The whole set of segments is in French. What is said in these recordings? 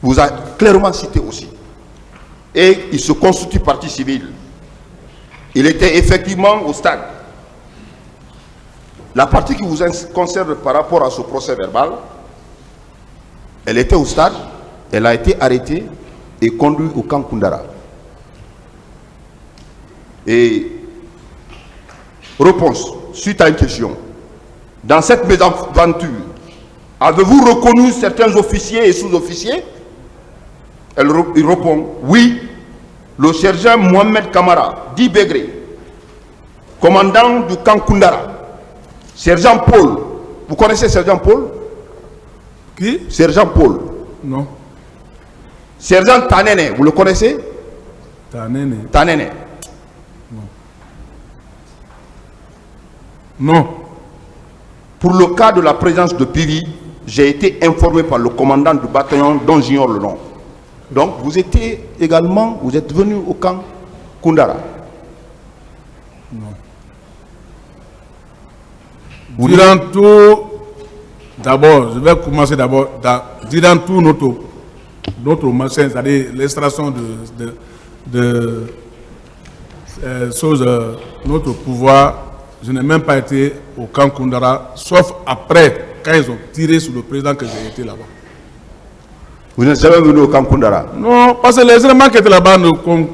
vous a clairement cité aussi. Et il se constitue partie civile. Il était effectivement au stade. La partie qui vous concerne par rapport à ce procès verbal, elle était au stade, elle a été arrêtée et conduite au camp Koundara. Et réponse, suite à une question. Dans cette mésaventure, avez-vous reconnu certains officiers et sous-officiers? Il répond, oui, le sergent Mohamed Kamara, dit Begré, commandant du camp Koundara. Sergent Paul, vous connaissez Sergent Paul? Qui? Sergent Paul. Non. Sergent Tanene, vous le connaissez? Tanene. Tanene. Non. Pour le cas de la présence de Pivi, j'ai été informé par le commandant du bataillon dont j'ignore le nom. Donc vous étiez également, vous êtes venu au camp Koundara. Non. Durant tout, d'abord, je vais commencer d'abord, durant tout notre machin, c'est-à-dire l'extraction de notre pouvoir, je n'ai même pas été au camp Koundara, sauf après, quand ils ont tiré sur le président que j'ai été là-bas. Vous n'êtes jamais venu au camp Koundara? Non, parce que les éléments qui étaient là-bas ne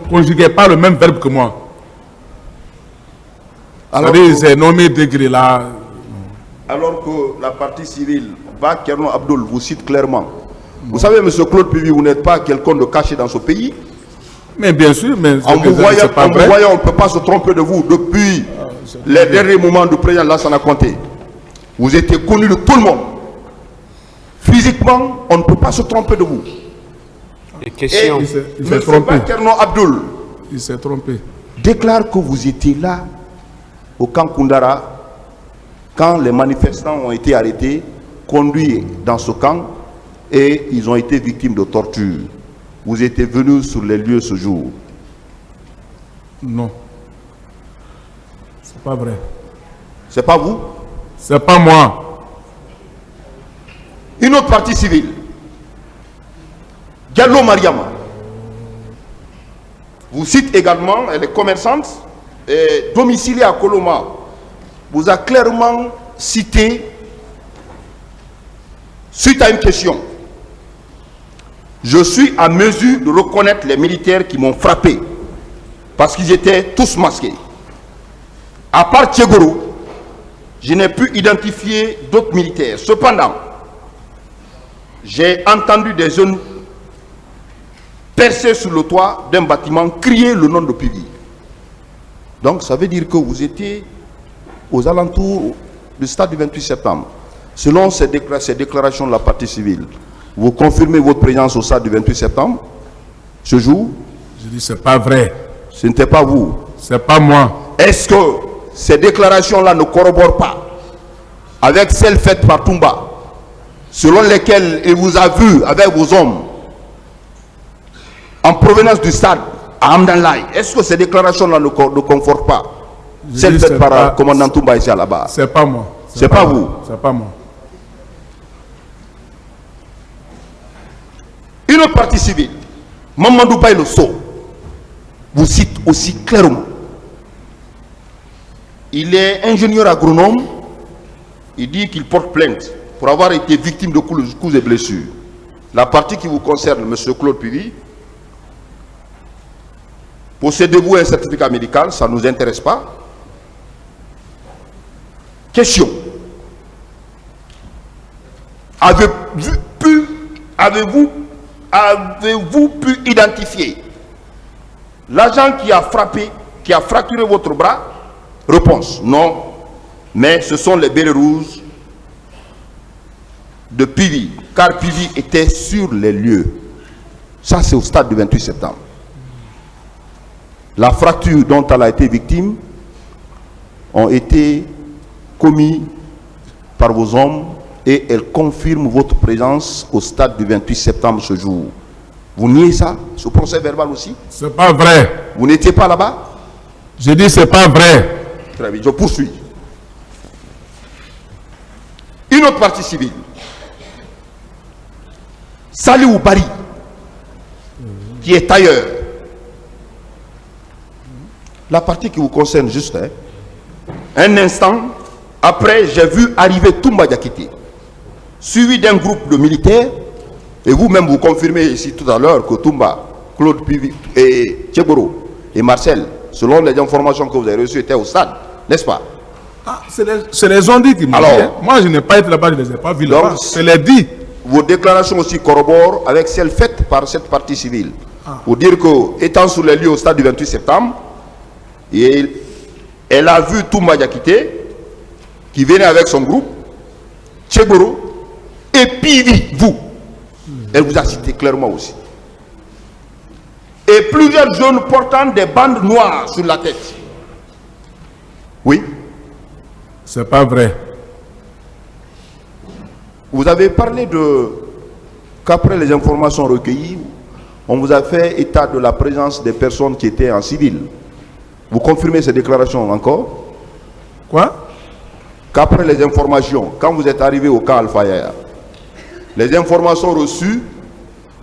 conjuguaient pas le même verbe que moi. C'est-à-dire, c'est nommé Degré là. Alors que la partie civile, Kerno Abdul vous cite clairement. Vous savez, M. Claude Pivi, vous n'êtes pas quelqu'un de caché dans ce pays. Mais bien sûr, mais en vous voyant, on ne peut pas se tromper de vous depuis les derniers moments du président Lassana Conté. Vous étiez connu de tout le monde. Physiquement, on ne peut pas se tromper de vous. Et question. Il s'est trompé. Kerno Abdul, il s'est trompé. Déclare que vous étiez là au camp Koundara quand les manifestants ont été arrêtés, conduits dans ce camp et ils ont été victimes de torture. Vous étiez venu sur les lieux ce jour? Non. C'est pas vrai. C'est pas vous? C'est pas moi. Une autre partie civile, Diallo Mariama, vous cite également, elle est commerçante et domiciliée à Koloma, vous a clairement cité suite à une question. Je suis à mesure de reconnaître les militaires qui m'ont frappé parce qu'ils étaient tous masqués. À part Tchegoro, je n'ai pu identifier d'autres militaires. Cependant, j'ai entendu des jeunes percer sur le toit d'un bâtiment, crier le nom de Pivi. Donc ça veut dire que vous étiez aux alentours du stade du 28 septembre. Selon ces déclarations de la partie civile, vous confirmez votre présence au stade du 28 septembre, ce jour? Je dis c'est pas vrai. Ce n'était pas vous. C'est pas moi. Est-ce que ces déclarations-là ne corroborent pas avec celles faites par Toumba, selon lesquelles il vous a vu avec vos hommes en provenance du stade à Amdanlaï? Est-ce que ces déclarations-là ne confortent pas celles faites par le commandant Toumba ici là-bas? C'est pas moi. C'est pas vous. C'est pas moi. Une autre partie civile, Mamadou Baye le Sceau, vous cite aussi clairement. Il est ingénieur agronome. Il dit qu'il porte plainte pour avoir été victime de coups et blessures. La partie qui vous concerne, M. Claude Pivi, possédez-vous un certificat médical? Ça ne nous intéresse pas. Question. Avez-vous pu identifier l'agent qui a frappé, qui a fracturé votre bras? Réponse, non. Mais ce sont les bérets rouges de Pivi, car Pivi était sur les lieux. Ça, c'est au stade du 28 septembre. La fracture dont elle a été victime ont été commis par vos hommes et elle confirme votre présence au stade du 28 septembre ce jour. Vous niez ça, ce procès verbal aussi? C'est pas vrai. Vous n'étiez pas là-bas? Je dis c'est pas vrai. Très bien, je poursuis. Une autre partie civile. Saliou Bari, qui est ailleurs. La partie qui vous concerne juste, hein. Un instant après, j'ai vu arriver Toumba Diakité, suivi d'un groupe de militaires, et vous-même vous confirmez ici tout à l'heure que Toumba, Claude Pivi et Tchegoro et Marcel, selon les informations que vous avez reçues, étaient au stade, n'est-ce pas? Ah, c'est les ondits qui m'ont dit. Hein. Moi, je n'ai pas été là-bas, je ne les ai pas vus là-bas. C'est les dit. Vos déclarations aussi corroborent avec celles faites par cette partie civile. Pour dire que, étant sur les lieux au stade du 28 septembre, elle a vu Toumba Diakité, qui venait avec son groupe, Tchegoro, et Pivi, vous. Elle vous a cité clairement aussi. Et plusieurs jeunes portant des bandes noires sur la tête. Oui. C'est pas vrai. Vous avez parlé qu'après les informations recueillies, on vous a fait état de la présence des personnes qui étaient en civil. Vous confirmez ces déclarations encore? Quoi? Qu'après les informations, quand vous êtes arrivé au camp Al-Fayaya, les informations reçues,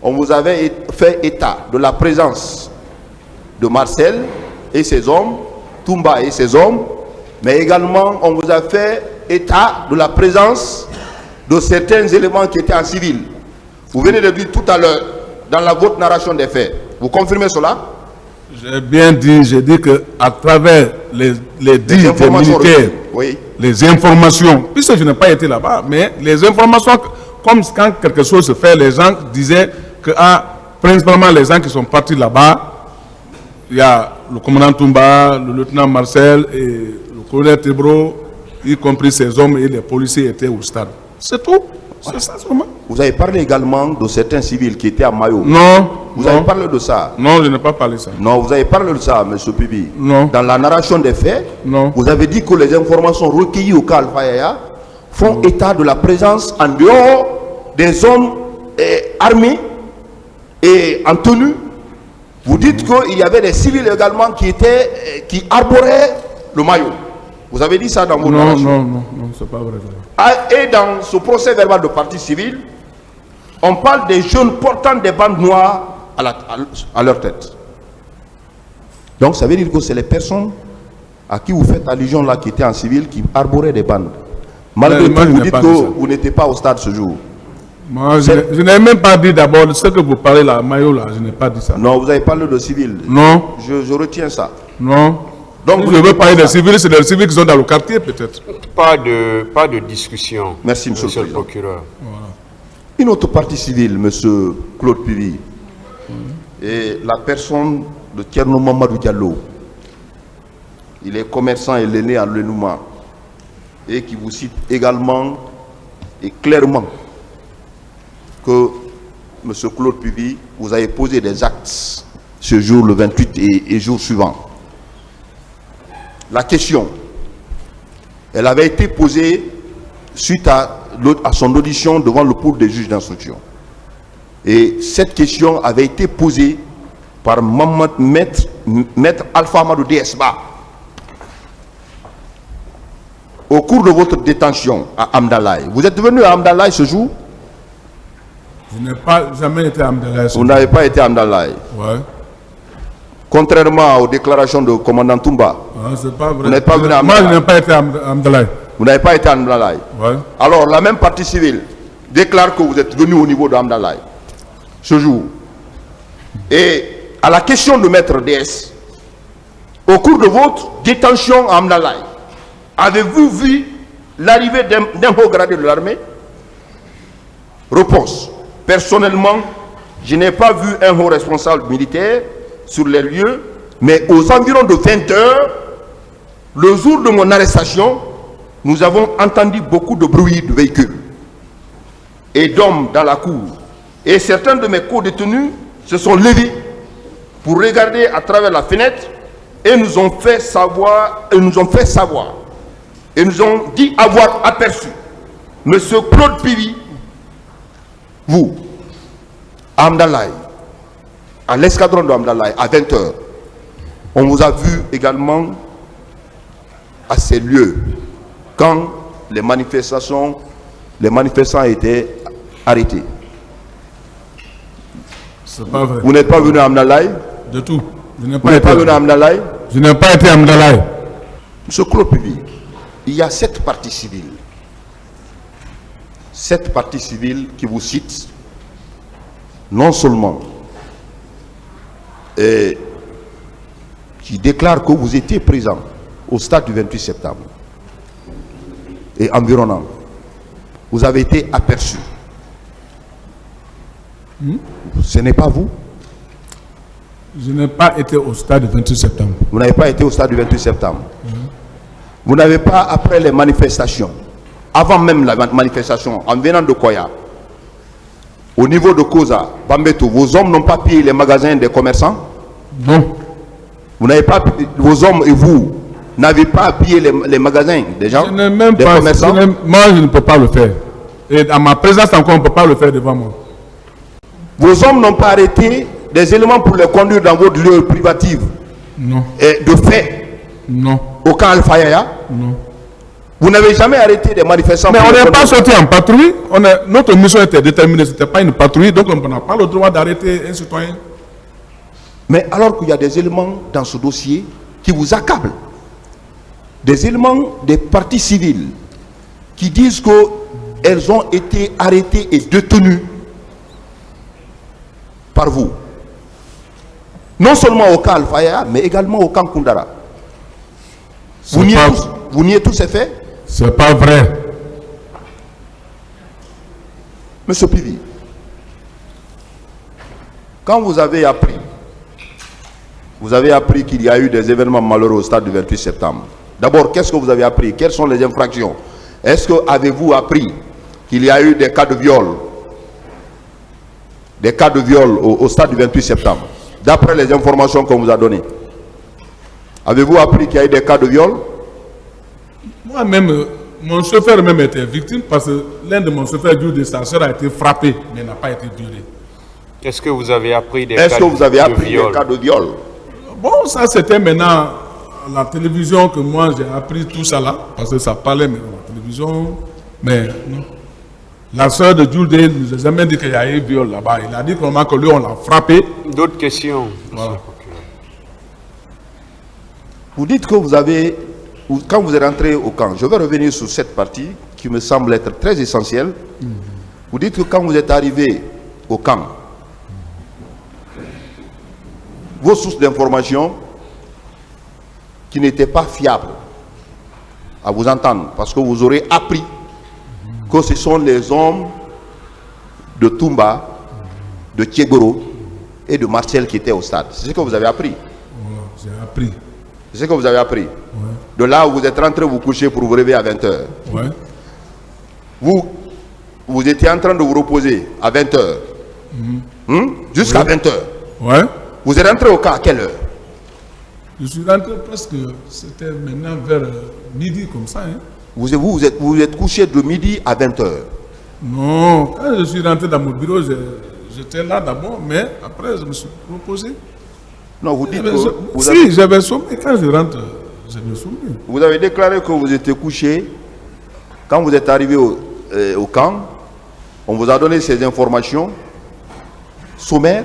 on vous avait fait état de la présence de Marcel et ses hommes, Toumba et ses hommes, mais également on vous a fait état de la présence de certains éléments qui étaient en civil. Vous venez de dire tout à l'heure, dans votre narration des faits. Vous confirmez cela? J'ai bien dit, j'ai dit que à travers les dires des militaires, oui, les informations, puisque je n'ai pas été là-bas, mais les informations, comme quand quelque chose se fait, les gens disaient que, principalement les gens qui sont partis là-bas, il y a le commandant Toumba, le lieutenant Marcel et le colonel Tebro, y compris ses hommes et les policiers étaient au stade. C'est tout. C'est ça seulement. Vous avez parlé également de certains civils qui étaient à Mayo. Non. Vous avez parlé de ça? Non, je n'ai pas parlé de ça. Non, vous avez parlé de ça, M. Pibi. Non. Dans la narration des faits, non, vous avez dit que les informations recueillies au cas Al-Fayaya font état de la présence en dehors des hommes armés et en tenue. Vous dites qu'il y avait des civils également qui arboraient le maillot. Vous avez dit ça dans vos narrations? Non, c'est pas vrai. Et dans ce procès verbal de partie civile, on parle des jeunes portant des bandes noires à leur tête. Donc ça veut dire que c'est les personnes à qui vous faites allusion là qui étaient en civil qui arboraient des bandes. Malgré tout, vous dites que vous n'étiez pas au stade ce jour. Moi, je n'ai même pas dit d'abord ce que vous parlez là, maillot là, je n'ai pas dit ça. Non, vous avez parlé de civils. Non. Je retiens ça. Non. Donc, si je veux parler des civils, c'est des civils qui sont dans le quartier peut-être. Pas de discussion. Merci, monsieur le procureur. Voilà. Une autre partie civile, monsieur Claude Pivi, et la personne de Tierno Mamadou Diallo. Il est commerçant et l'aîné à Lenouma et qui vous cite également et clairement que monsieur Claude Pivi, vous avez posé des actes ce jour, le 28 et jour suivant. La question, elle avait été posée suite à son audition devant le pôle des juges d'instruction. Et cette question avait été posée par maître Alpha Amadou DSBA au cours de votre détention à Amdalaï. Vous êtes venu à Amdalaï ce jour? Je n'ai pas jamais été à Amdalaï. Vous n'avez pas été à Amdalaï? Ouais. Contrairement aux déclarations du commandant Toumba. C'est pas vrai. Vous n'êtes pas venu à Amdalaï. Moi, je n'ai pas été à Amdalaï. Vous n'avez pas été à Amdalaï? Ouais. Alors, la même partie civile déclare que vous êtes venu au niveau d'Amdalaï ce jour. Et à la question de maître DS, au cours de votre détention à Amdalaï, avez-vous vu l'arrivée d'un haut gradé de l'armée? Réponse. Personnellement, je n'ai pas vu un haut responsable militaire sur les lieux, mais aux environs de 20 heures, le jour de mon arrestation, nous avons entendu beaucoup de bruit de véhicules et d'hommes dans la cour. Et certains de mes co-détenus se sont levés pour regarder à travers la fenêtre et nous ont fait savoir, et nous ont dit avoir aperçu M. Claude Pivi, vous, à Amdalaï, à l'escadron de Amdalaï, à 20 h. On vous a vu également à ces lieux quand les manifestants étaient arrêtés. C'est pas vrai. Vous n'êtes pas venu à Amdalaï? De tout. Je n'ai Vous n'êtes pas venu à Amdalaï? Je n'ai pas été à Amdalaï. Monsieur Claude Pubi, il y a 7 parties civiles. 7 parties civiles qui vous citent, non seulement, et qui déclarent que vous étiez présent au stade du 28 septembre et environnant. Vous avez été aperçu. Ce n'est pas vous? Je n'ai pas été au stade du 28 septembre. Vous n'avez pas été au stade du 28 septembre. Vous n'avez pas, après les manifestations, avant même la manifestation, en venant de Koya, au niveau de Koza, Bambeto, vos hommes n'ont pas pillé les magasins des commerçants? Non. Vous n'avez pas, vos hommes et vous n'avez pas pillé les magasins des gens, Je n'ai même des pas. commerçants? Moi, je ne peux pas le faire. Et à ma présence encore, on ne peut pas le faire devant moi. Vos hommes n'ont pas arrêté des éléments pour les conduire dans votre lieu privatif? Non. Et de fait, Non. au camp Al-Fayaya? Non. Vous n'avez jamais arrêté des manifestants? Mais pour on les n'est pas conduire? sorti en patrouille. Notre mission était déterminée. Ce n'était pas une patrouille. Donc on n'a pas le droit d'arrêter un citoyen. Mais alors qu'il y a des éléments dans ce dossier qui vous accablent, des éléments des partis civils qui disent qu'elles ont été arrêtées et détenues par vous. Non seulement au camp Al-Fayaya, mais également au camp Koundara. Vous niez tous ces faits? C'est pas vrai. Monsieur Pivi, quand vous avez appris qu'il y a eu des événements malheureux au stade du 28 septembre, d'abord, qu'est-ce que vous avez appris? Quelles sont les infractions? Est-ce que avez-vous appris qu'il y a eu des cas de viol? Des cas de viol au stade du 28 septembre, d'après les informations qu'on vous a données? Avez-vous appris qu'il y a eu des cas de viol? Moi-même, mon chauffeur même était victime parce que l'un de mon chauffeurs de sa soeur a été frappé, mais n'a pas été violé. Est-ce que vous avez appris des Est-ce cas que vous avez de appris viol? des cas de viol? Bon, ça c'était maintenant à la télévision que moi j'ai appris tout ça là, parce que ça parlait mais à la télévision, mais non. La soeur de Jules ne nous a jamais dit qu'il y a eu viol là-bas. Il a dit que lui on l'a frappé. D'autres questions? Voilà. Vous dites que vous avez, quand vous êtes rentré au camp, je vais revenir sur cette partie qui me semble être très essentielle. Vous dites que quand vous êtes arrivé au camp, vos sources d'information qui n'étaient pas fiables, à vous entendre, parce que vous aurez appris que ce sont les hommes de Toumba, de Tchegoro et de Marcel qui étaient au stade. C'est ce que vous avez appris. Voilà, j'ai appris. C'est ce que vous avez appris. De là où vous êtes rentré vous coucher pour vous réveiller à 20h. Ouais. Vous étiez en train de vous reposer à 20h. Jusqu'à 20h. Ouais. Vous êtes rentré au camp à quelle heure? Je suis rentré presque, c'était maintenant vers midi comme ça. Hein. Vous êtes couché de midi à 20h. Non, quand je suis rentré dans mon bureau, j'étais là d'abord, mais après je me suis reposé. Non, vous dites si, j'avais sommeil. Quand je rentre, j'avais sommeil. Vous avez déclaré que vous étiez couché. Quand vous êtes arrivé au camp, on vous a donné ces informations sommaires.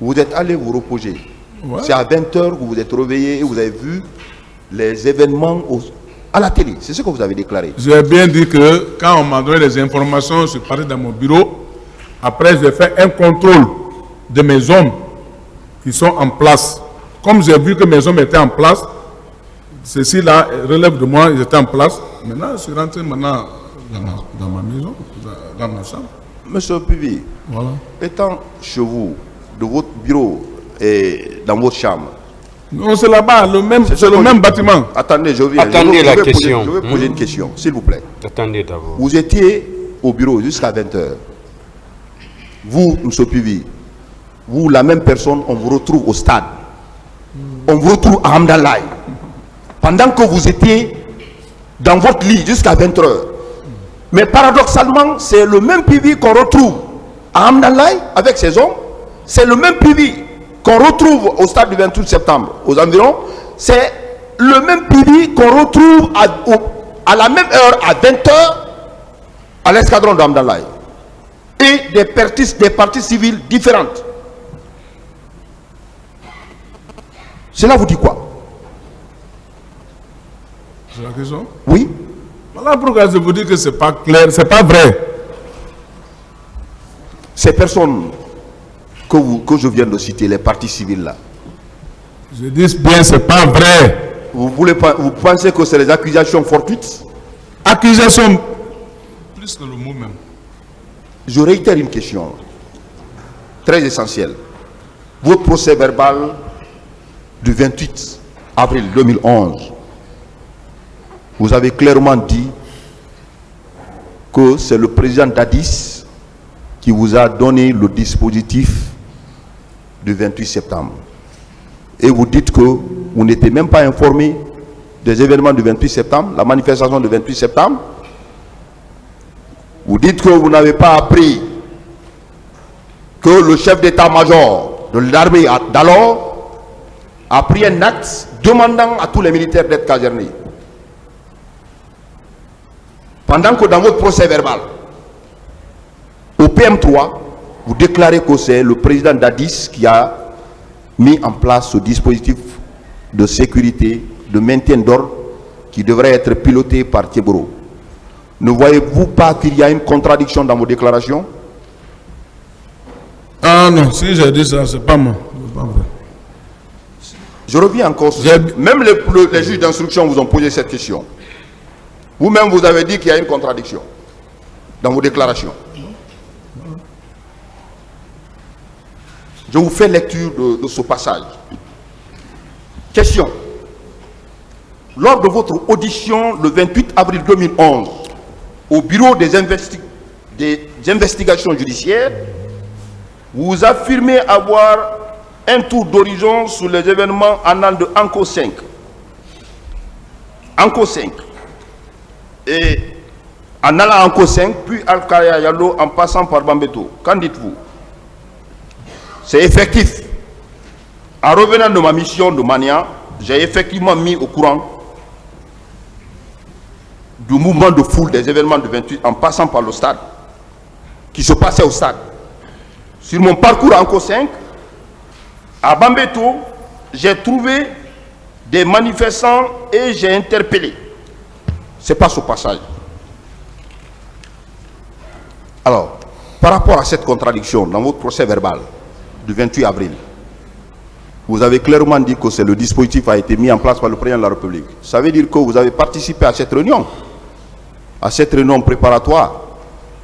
Vous êtes allé vous reposer. Ouais. C'est à 20h que vous êtes réveillé et vous avez vu les événements à la télé. C'est ce que vous avez déclaré. J'ai bien dit que quand on m'a donné les informations, je suis parti dans mon bureau. Après, j'ai fait un contrôle de mes hommes qui sont en place. Comme j'ai vu que mes hommes étaient en place, ceci-là relève de moi, ils étaient en place. Maintenant, je suis rentré maintenant dans ma maison, dans ma chambre. Monsieur Pivi, voilà. Étant chez vous, de votre bureau et dans votre chambre. Non, c'est là-bas, c'est le même bâtiment. Attendez, je viens. Attendez la question. Je vais poser une question, s'il vous plaît. Attendez d'abord. Vous étiez au bureau jusqu'à 20h. Vous, M. Pivi, vous, la même personne, on vous retrouve au stade. On vous retrouve à Amdalaï. Pendant que vous étiez dans votre lit jusqu'à 20h. Mais paradoxalement, c'est le même Pivi qu'on retrouve à Amdalaï avec ses hommes. C'est le même Pivi qu'on retrouve au stade du 28 septembre, aux environs. C'est le même Pivi qu'on retrouve à la même heure, à 20h, à l'escadron d'Amdalaï. et des parties civiles différentes. Cela vous dit quoi? C'est la question? Oui. Voilà pourquoi je vous dis que ce n'est pas clair, ce n'est pas vrai. Ces personnes que je viens de citer, les parties civiles là, Je dis bien, ce n'est pas vrai. vous pensez que c'est des accusations fortuites? Accusation, plus que le mot même. Je réitère une question très essentielle. Votre procès verbal du 28 avril 2011, vous avez clairement dit que c'est le président Dadis qui vous a donné le dispositif du 28 septembre. Et vous dites que vous n'étiez même pas informé des événements du 28 septembre, la manifestation du 28 septembre. Vous dites que vous n'avez pas appris que le chef d'état-major de l'armée d'alors a pris un acte demandant à tous les militaires d'être casernés. Pendant que dans votre procès verbal, au PM3, vous déclarez que c'est le président Dadis qui a mis en place ce dispositif de sécurité, de maintien d'ordre qui devrait être piloté par Thiebro. Ne voyez-vous pas qu'il y a une contradiction dans vos déclarations? Ah non, si j'ai dit ça, c'est pas moi. C'est pas vrai. Je reviens encore sur même les juges d'instruction vous ont posé cette question. Vous-même, vous avez dit qu'il y a une contradiction dans vos déclarations. Je vous fais lecture de ce passage. Question. Lors de votre audition le 28 avril 2011 au bureau des investigations judiciaires, vous affirmez avoir un tour d'horizon sur les événements annales de Anko 5. Anko 5. Et en allant à Anko 5, puis Al-Kaya Yalo en passant par Bambeto. Qu'en dites-vous? C'est effectif. En revenant de ma mission de Mania, j'ai effectivement mis au courant du mouvement de foule des événements de 28 en passant par le stade, qui se passait au stade. Sur mon parcours à Anko 5, à Bambeto, j'ai trouvé des manifestants et j'ai interpellé. C'est pas ce passage. Alors, par rapport à cette contradiction dans votre procès verbal du 28 avril, vous avez clairement dit que c'est le dispositif a été mis en place par le président de la République. Ça veut dire que vous avez participé à cette réunion préparatoire,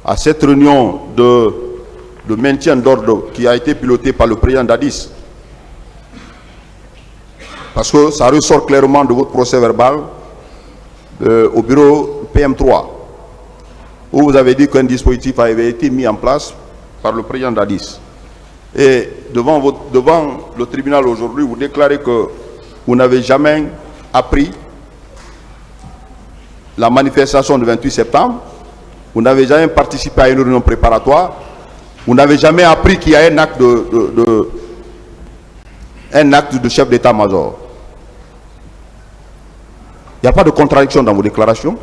à cette réunion de maintien d'ordre qui a été pilotée par le président Dadis. Parce que ça ressort clairement de votre procès verbal au bureau PM3, où vous avez dit qu'un dispositif avait été mis en place par le président Dadis. Et devant le tribunal aujourd'hui, vous déclarez que vous n'avez jamais appris la manifestation du 28 septembre, vous n'avez jamais participé à une réunion préparatoire, vous n'avez jamais appris qu'il y a un acte de chef d'état-major. Il n'y a pas de contradiction dans vos déclarations,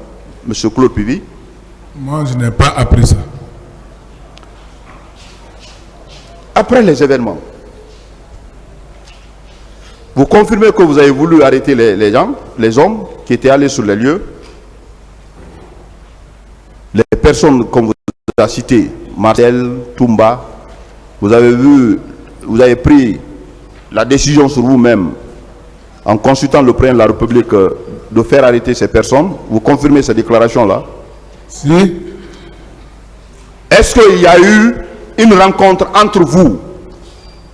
M. Claude Puvis? Moi, je n'ai pas appris ça. Après les événements, vous confirmez que vous avez voulu arrêter les hommes qui étaient allés sur les lieux, les personnes comme vous avez cité, Marcel, Toumba, vous avez pris la décision sur vous-même en consultant le président de la République de faire arrêter ces personnes. Vous confirmez ces déclarations-là? Si. Est-ce qu'il y a eu une rencontre entre vous,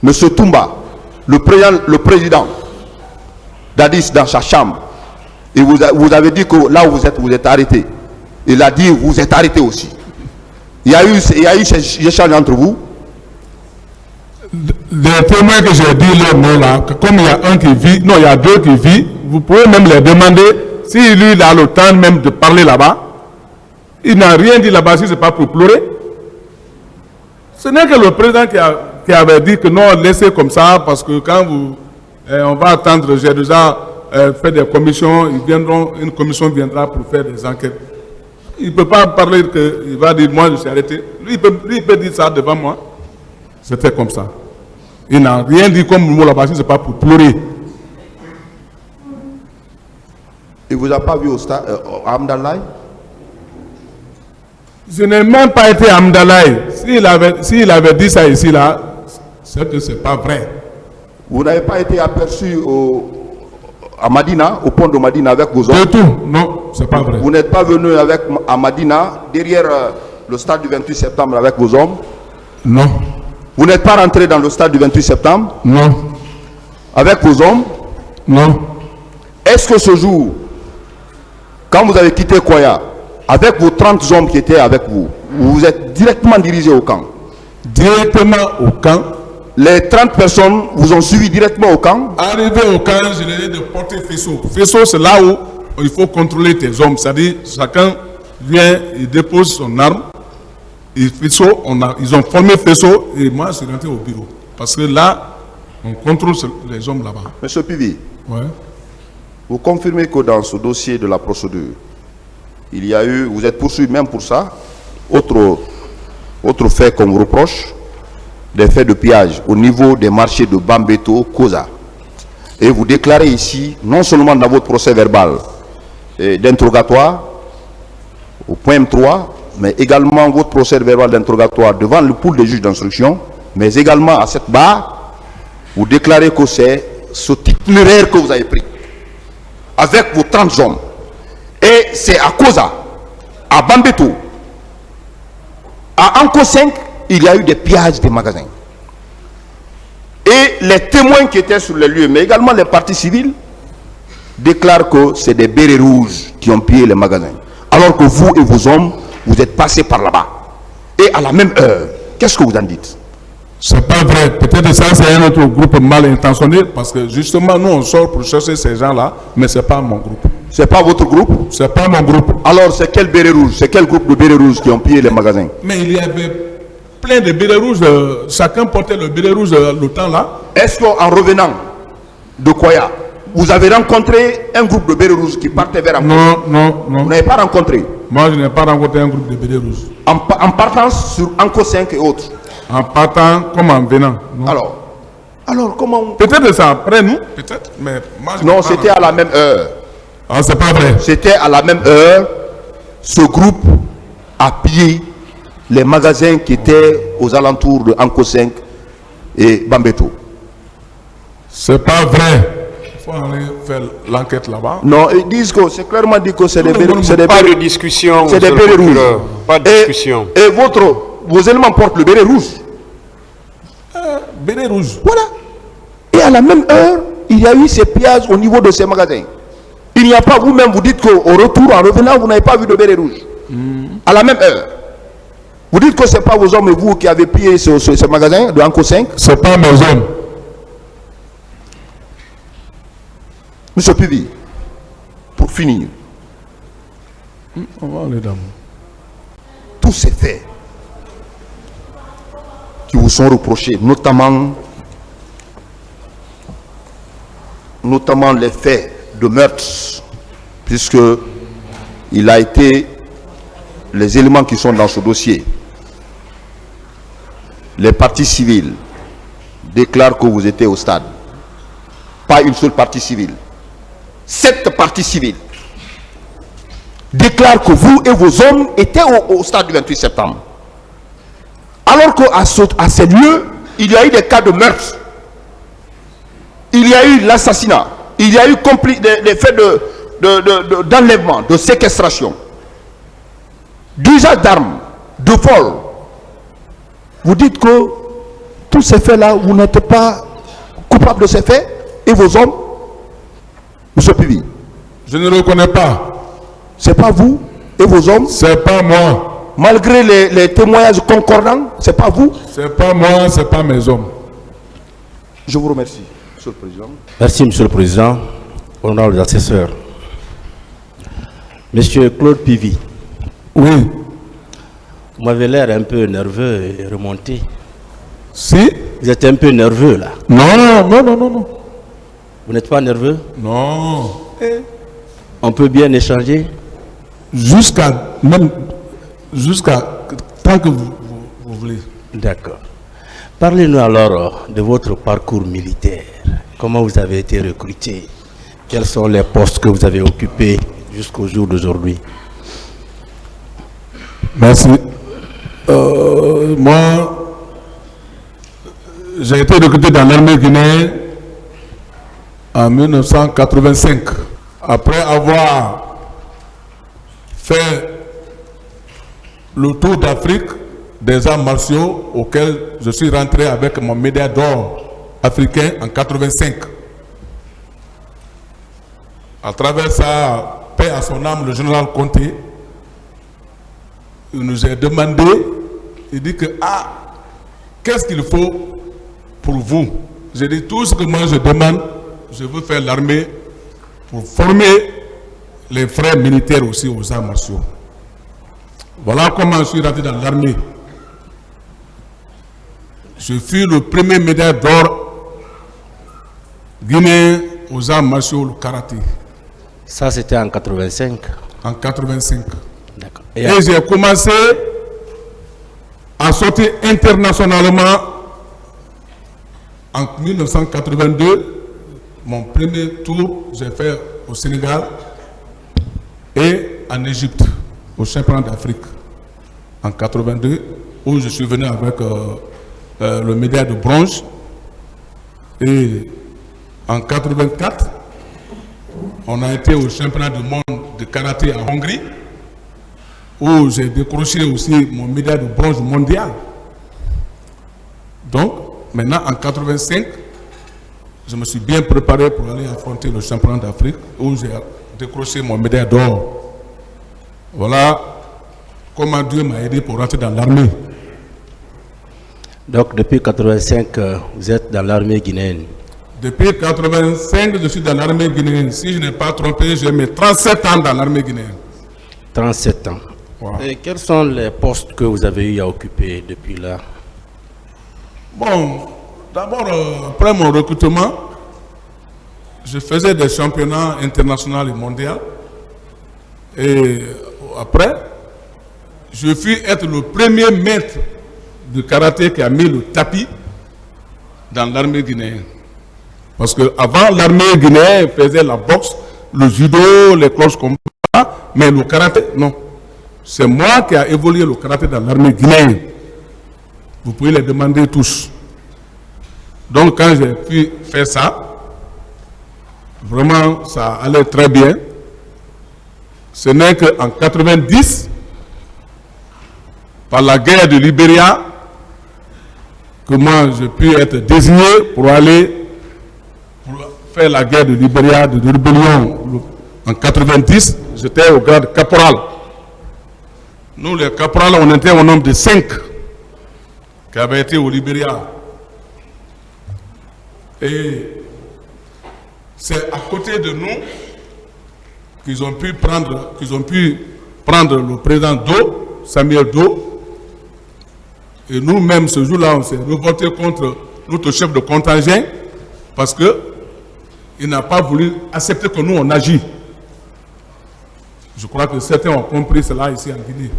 M. Toumba, le président Dadis dans sa chambre, et vous avez dit que là où vous êtes arrêté? Il a dit vous êtes arrêté aussi. Il y a eu ces échanges entre vous? Les témoins que j'ai dit leur nom là, comme il y a un qui vit, non, il y a deux qui vivent, vous pouvez même les demander si lui il a le temps même de parler là-bas. Il n'a rien dit là-bas si ce n'est pas pour pleurer. Ce n'est que le président qui avait dit que non, laissez comme ça, parce que quand on va attendre, j'ai déjà fait des commissions, une commission viendra pour faire des enquêtes. Il ne peut pas parler qu'il va dire moi je suis arrêté. Lui, il peut dire ça devant moi. C'était comme ça. Il n'a rien dit comme Moula ce n'est pas pour pleurer. Il ne vous a pas vu au stade à Amdalaï? Je n'ai même pas été à Amdalaï. S'il avait dit ça ici, là, c'est que ce n'est pas vrai. Vous n'avez pas été aperçu à Madina, au pont de Madina avec vos hommes? De tout, non, c'est pas vrai. Vous n'êtes pas venu à Madina, derrière le stade du 28 septembre avec vos hommes? Non. Vous n'êtes pas rentré dans le stade du 28 septembre? Non. Avec vos hommes? Non. Est-ce que ce jour, quand vous avez quitté Koya, avec vos 30 hommes qui étaient avec vous, vous vous êtes directement dirigé au camp? Directement au camp. Les 30 personnes vous ont suivi directement au camp? Arrivé au camp, je leur ai dit de porter faisceau. Faisceau, c'est là où il faut contrôler tes hommes. C'est-à-dire, chacun vient, il dépose son arme. Et faisceau, ils ont formé faisceau et moi, je suis rentré au bureau. Parce que là, on contrôle les hommes là-bas. Monsieur Pivi, Ouais. vous confirmez que dans ce dossier de la procédure, il y a eu, vous êtes poursuivi même pour ça, autre fait qu'on vous reproche, des faits de pillage au niveau des marchés de Bambeto, Koza. Et vous déclarez ici, non seulement dans votre procès verbal d'interrogatoire, au point M3, mais également votre procès verbal d'interrogatoire devant le pool des juges d'instruction, mais également à cette barre, vous déclarez que c'est ce itinéraire que vous avez pris, avec vos 30 hommes. Et c'est à Koza, à Bambeto, à Anko 5, il y a eu des pillages des magasins. Et les témoins qui étaient sur les lieux, mais également les parties civiles, déclarent que c'est des bérets rouges qui ont pillé les magasins. Alors que vous et vos hommes, vous êtes passés par là-bas. Et à la même heure, qu'est-ce que vous en dites? C'est pas vrai. Peut-être ça, c'est un autre groupe mal intentionné parce que justement, nous, on sort pour chercher ces gens-là, mais c'est pas mon groupe. C'est pas votre groupe? C'est pas mon groupe. Alors, c'est quel béret rouge? C'est quel groupe de bérets rouges qui ont pillé les magasins? Mais il y avait plein de bérets rouges. Chacun portait le béret rouge le temps là. Est-ce qu'en revenant de Koya, vous avez rencontré un groupe de bérets rouges qui partait vers Anko? Non. Vous n'avez pas rencontré? Moi, je n'ai pas rencontré un groupe de bérets rouges. En partant sur Anko 5 et autres? En partant comme en venant. Non. Alors comment Peut-être ça après nous, peut-être, mais moi je Non, c'était à la même heure. Ah, c'est pas vrai. C'était à la même heure, ce groupe a pillé les magasins qui étaient aux alentours de Anko 5 et Bambeto. C'est pas vrai. Il faut aller faire l'enquête là-bas. Non, ils disent que c'est clairement dit que c'est des bérets rouges. Pas de discussion. C'est des bérets rouges. Pas de discussion. Et vos éléments portent le béret rouge. Béret rouge. Voilà. Et à la même heure, il y a eu ces pillages au niveau de ces magasins. Il n'y a pas, vous-même, vous dites qu'au retour, en revenant, vous n'avez pas vu de béret rouge. À la même heure. Vous dites que ce n'est pas vos hommes et vous qui avez pillé ce magasin de Anko 5. C'est pas mes hommes. Monsieur Pivi, pour finir, On va aller dans. tous ces faits qui vous sont reprochés, notamment les faits de meurtre, puisque il a été les éléments qui sont dans ce dossier. Les parties civiles déclarent que vous étiez au stade. Pas une seule partie civile. 7 parties civiles déclarent que vous et vos hommes étaient au stade du 28 septembre. Alors qu'à ces lieux, il y a eu des cas de meurtre. Il y a eu l'assassinat. Il y a eu des faits d'enlèvement, de séquestration, d'usage d'armes, de vol. Vous dites que tous ces faits-là, vous n'êtes pas coupable de ces faits et vos hommes? Monsieur Pivi, Je ne reconnais pas. c'est pas vous et vos hommes? C'est pas moi. Malgré les témoignages concordants, c'est pas vous? C'est pas moi, c'est pas mes hommes. Je vous remercie, Monsieur le Président. Merci, Monsieur le Président, honorables assesseurs. Monsieur Claude Pivi, Oui. vous m'avez l'air un peu nerveux et remonté. Si? Vous êtes un peu nerveux là. Non. Vous n'êtes pas nerveux? Non. On peut bien échanger? Jusqu'à tant que vous voulez. D'accord. Parlez-nous alors de votre parcours militaire. Comment vous avez été recruté? Quels sont les postes que vous avez occupés jusqu'au jour d'aujourd'hui? Merci. Moi, j'ai été recruté dans l'armée guinéenne en 1985. Après avoir fait le tour d'Afrique des arts martiaux auquel je suis rentré avec mon médaille d'or africain en 85. À travers ça, paix à son âme, le général Conté, il nous a demandé, il dit que, qu'est-ce qu'il faut pour vous? J'ai dit, tout ce que moi je demande, je veux faire l'armée pour former les frères militaires aussi aux arts martiaux. Voilà comment je suis rentré dans l'armée. Je fus le premier médaille d'or guinéen aux arts martiaux, le karaté. Ça, c'était en 85. En 85. D'accord. Et j'ai commencé à sortir internationalement en 1982. Mon premier tour, j'ai fait au Sénégal et en Égypte, au championnat d'Afrique, en 82, où je suis venu avec le médaille de bronze. Et en 84, on a été au championnat du monde de karaté en Hongrie, où j'ai décroché aussi mon médaille de bronze mondial. Donc, maintenant en 85, je me suis bien préparé pour aller affronter le championnat d'Afrique, où j'ai décroché mon médaille d'or. Voilà comment Dieu m'a aidé pour rentrer dans l'armée. Donc, depuis 85, vous êtes dans l'armée guinéenne. Depuis 85, je suis dans l'armée guinéenne. Si je n'ai pas trompé, j'ai mes 37 ans dans l'armée guinéenne. 37 ans. Wow. Et quels sont les postes que vous avez eu à occuper depuis là? Bon, d'abord, après mon recrutement, je faisais des championnats internationaux et mondiaux. Et après, je fus être le premier maître de karaté qui a mis le tapis dans l'armée guinéenne. Parce qu'avant, l'armée guinéenne faisait la boxe, le judo, les cloches combat, mais le karaté, non. C'est moi qui ai évolué le karaté dans l'armée guinéenne. Vous pouvez les demander tous. Donc quand j'ai pu faire ça, vraiment ça allait très bien. Ce n'est qu'en 90, par la guerre de Libéria, que moi j'ai pu être désigné pour aller faire la guerre de Libéria, de rébellion. En 90, j'étais au grade caporal. Nous, les caporals, on était au nombre de 5 qui avaient été au Libéria. Et c'est à côté de nous qu'ils ont pu prendre le président Do, Samuel Do. Et nous-mêmes, ce jour-là, on s'est révolté contre notre chef de contingent parce qu'il n'a pas voulu accepter que nous, on agit. Je crois que certains ont compris cela ici en Guinée.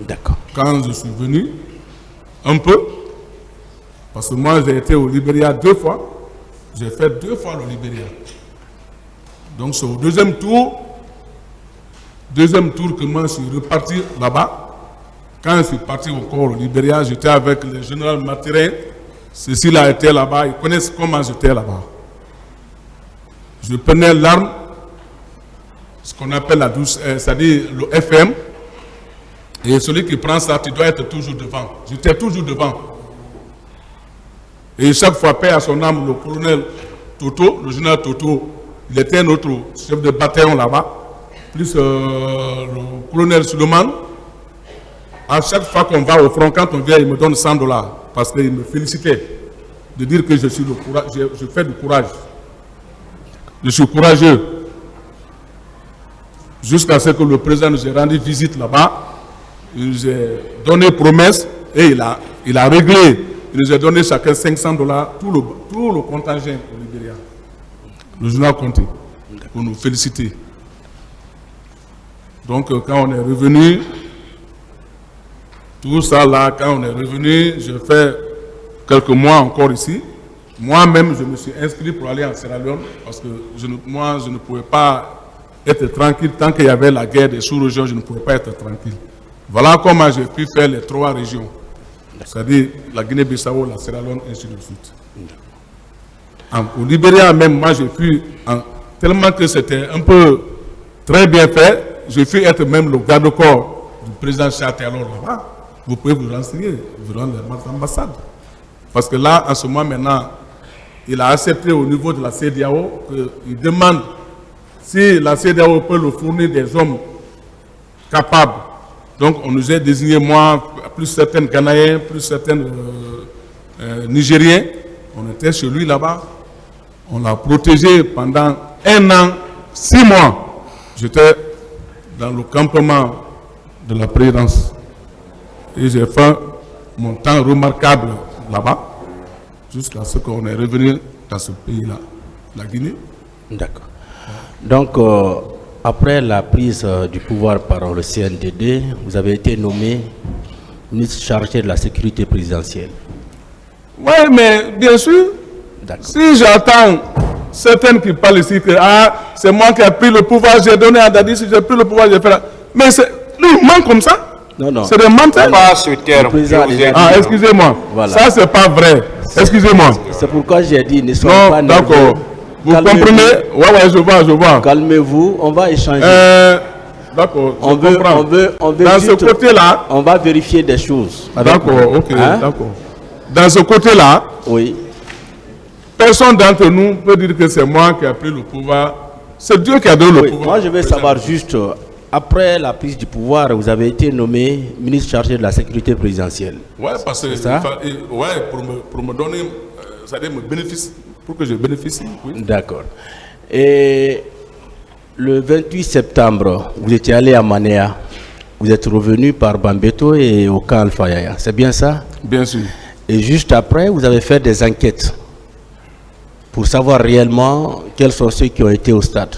D'accord. Quand je suis venu, un peu, parce que moi j'ai été au Libéria 2 fois, j'ai fait 2 fois le Libéria. Donc c'est au deuxième tour que moi je suis reparti là-bas. Quand je suis parti encore au Libéria, j'étais avec le général Matirin. Cécile a été là-bas, ils connaissent comment j'étais là-bas. Je prenais l'arme, ce qu'on appelle la douce, c'est-à-dire le FM. Et celui qui prend ça, tu dois être toujours devant. J'étais toujours devant. Et chaque fois, paix à son âme, le colonel Toto, le général Toto, il était notre chef de bataillon là-bas, plus le colonel Suleiman. À chaque fois qu'on va au front, quand on vient, il me donne $100 parce qu'il me félicitait de dire que je fais du courage. Je suis courageux. Jusqu'à ce que le président nous ait rendu visite là-bas. Il nous a donné promesse et il a réglé. Il nous a donné chacun $500, tout le contingent au Libéria. Le journal Conté, pour nous féliciter. Donc quand on est revenu, tout ça là, quand on est revenu, j'ai fait quelques mois encore ici. Moi-même, je me suis inscrit pour aller en Sierra Leone parce que moi, je ne pouvais pas être tranquille tant qu'il y avait la guerre des sous-régions, je ne pouvais pas être tranquille. Voilà comment j'ai pu faire les 3 régions, c'est-à-dire la Guinée-Bissau, la Sierra Leone, ainsi de suite. Au Libéria même, moi j'ai pu, tellement que c'était un peu très bien fait, j'ai pu être même le garde-corps du président Charles là-bas. Vous pouvez vous renseigner, vous rendre l'ambassade. Parce que là, en ce moment maintenant, il a accepté au niveau de la CEDEAO qu'il demande si la CEDEAO peut le fournir des hommes capables. Donc on nous a désigné, moi, plus certains Ghanéens, plus certains Nigériens. On était chez lui là-bas. On l'a protégé pendant 1 an, 6 mois. J'étais dans le campement de la présidence. Et j'ai fait mon temps remarquable là-bas, jusqu'à ce qu'on est revenu dans ce pays-là, la Guinée. D'accord. Donc, après la prise du pouvoir par le CNDD, vous avez été nommé ministre chargé de la sécurité présidentielle. Oui, mais bien sûr, si j'entends certains qui parlent ici que c'est moi qui ai pris le pouvoir, j'ai donné à Dadi, si j'ai pris le pouvoir, j'ai fait là. Mais lui, il ment comme ça. Non, non. C'est des menteurs. Pas ce terme. Excusez-moi. Voilà. Ça, c'est pas vrai. Excusez-moi. C'est pourquoi j'ai dit, ne soyez pas nerveux. D'accord. Vous comprenez? Ouais, je vois. Calmez-vous, on va échanger. D'accord, on veut dans juste, ce côté-là, on va vérifier des choses. D'accord, ok, d'accord. Dans ce côté-là, oui. Personne d'entre nous peut dire que c'est moi qui ai pris le pouvoir. C'est Dieu qui a donné le pouvoir. Moi, je veux savoir juste, après la prise du pouvoir, vous avez été nommé ministre chargé de la sécurité présidentielle. Oui, parce que pour me donner, c'est-à-dire pour que je bénéficie. Oui. D'accord. Et le 28 septembre, vous étiez allé à Manéa. Vous êtes revenu par Bambeto et au camp Alpha Yaya. C'est bien ça? Bien sûr. Et juste après, vous avez fait des enquêtes pour savoir réellement quels sont ceux qui ont été au stade.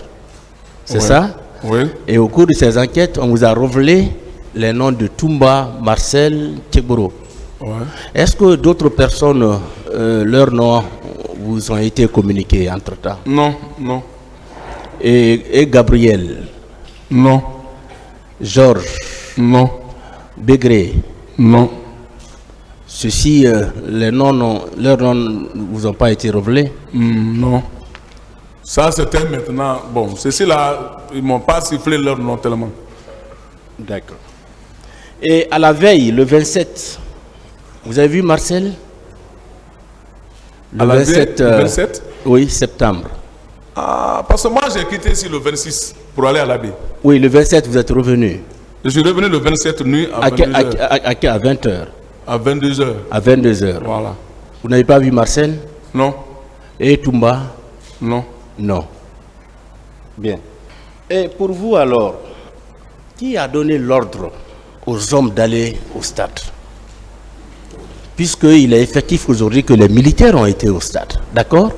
C'est ça? Oui. Et au cours de ces enquêtes, on vous a révélé les noms de Toumba, Marcel, Tcheboro. Ouais. Est-ce que d'autres personnes, leurs noms vous ont été communiqués entre-temps? Non. Et Gabriel? Non. Georges? Non. Bégré? Non. Ceux-ci, leurs noms ne vous ont pas été révélés? Non. Ça, c'était maintenant... Bon, ceux-ci-là, ils ne m'ont pas sifflé leur nom tellement. D'accord. Et à la veille, le 27, vous avez vu Marcel? Le 27 Oui, septembre. Parce que moi, j'ai quitté ici le 26 pour aller à l'abbé. Oui, le 27, vous êtes revenu. Je suis revenu le 27 nuit à 22h. À 20h. À 22h. À 22h. Voilà. Vous n'avez pas vu Marcel? Non. Et Toumba? Non. Non. Bien. Et pour vous alors, qui a donné l'ordre aux hommes d'aller au stade? Puisqu'il est effectif aujourd'hui que les militaires ont été au stade. D'accord?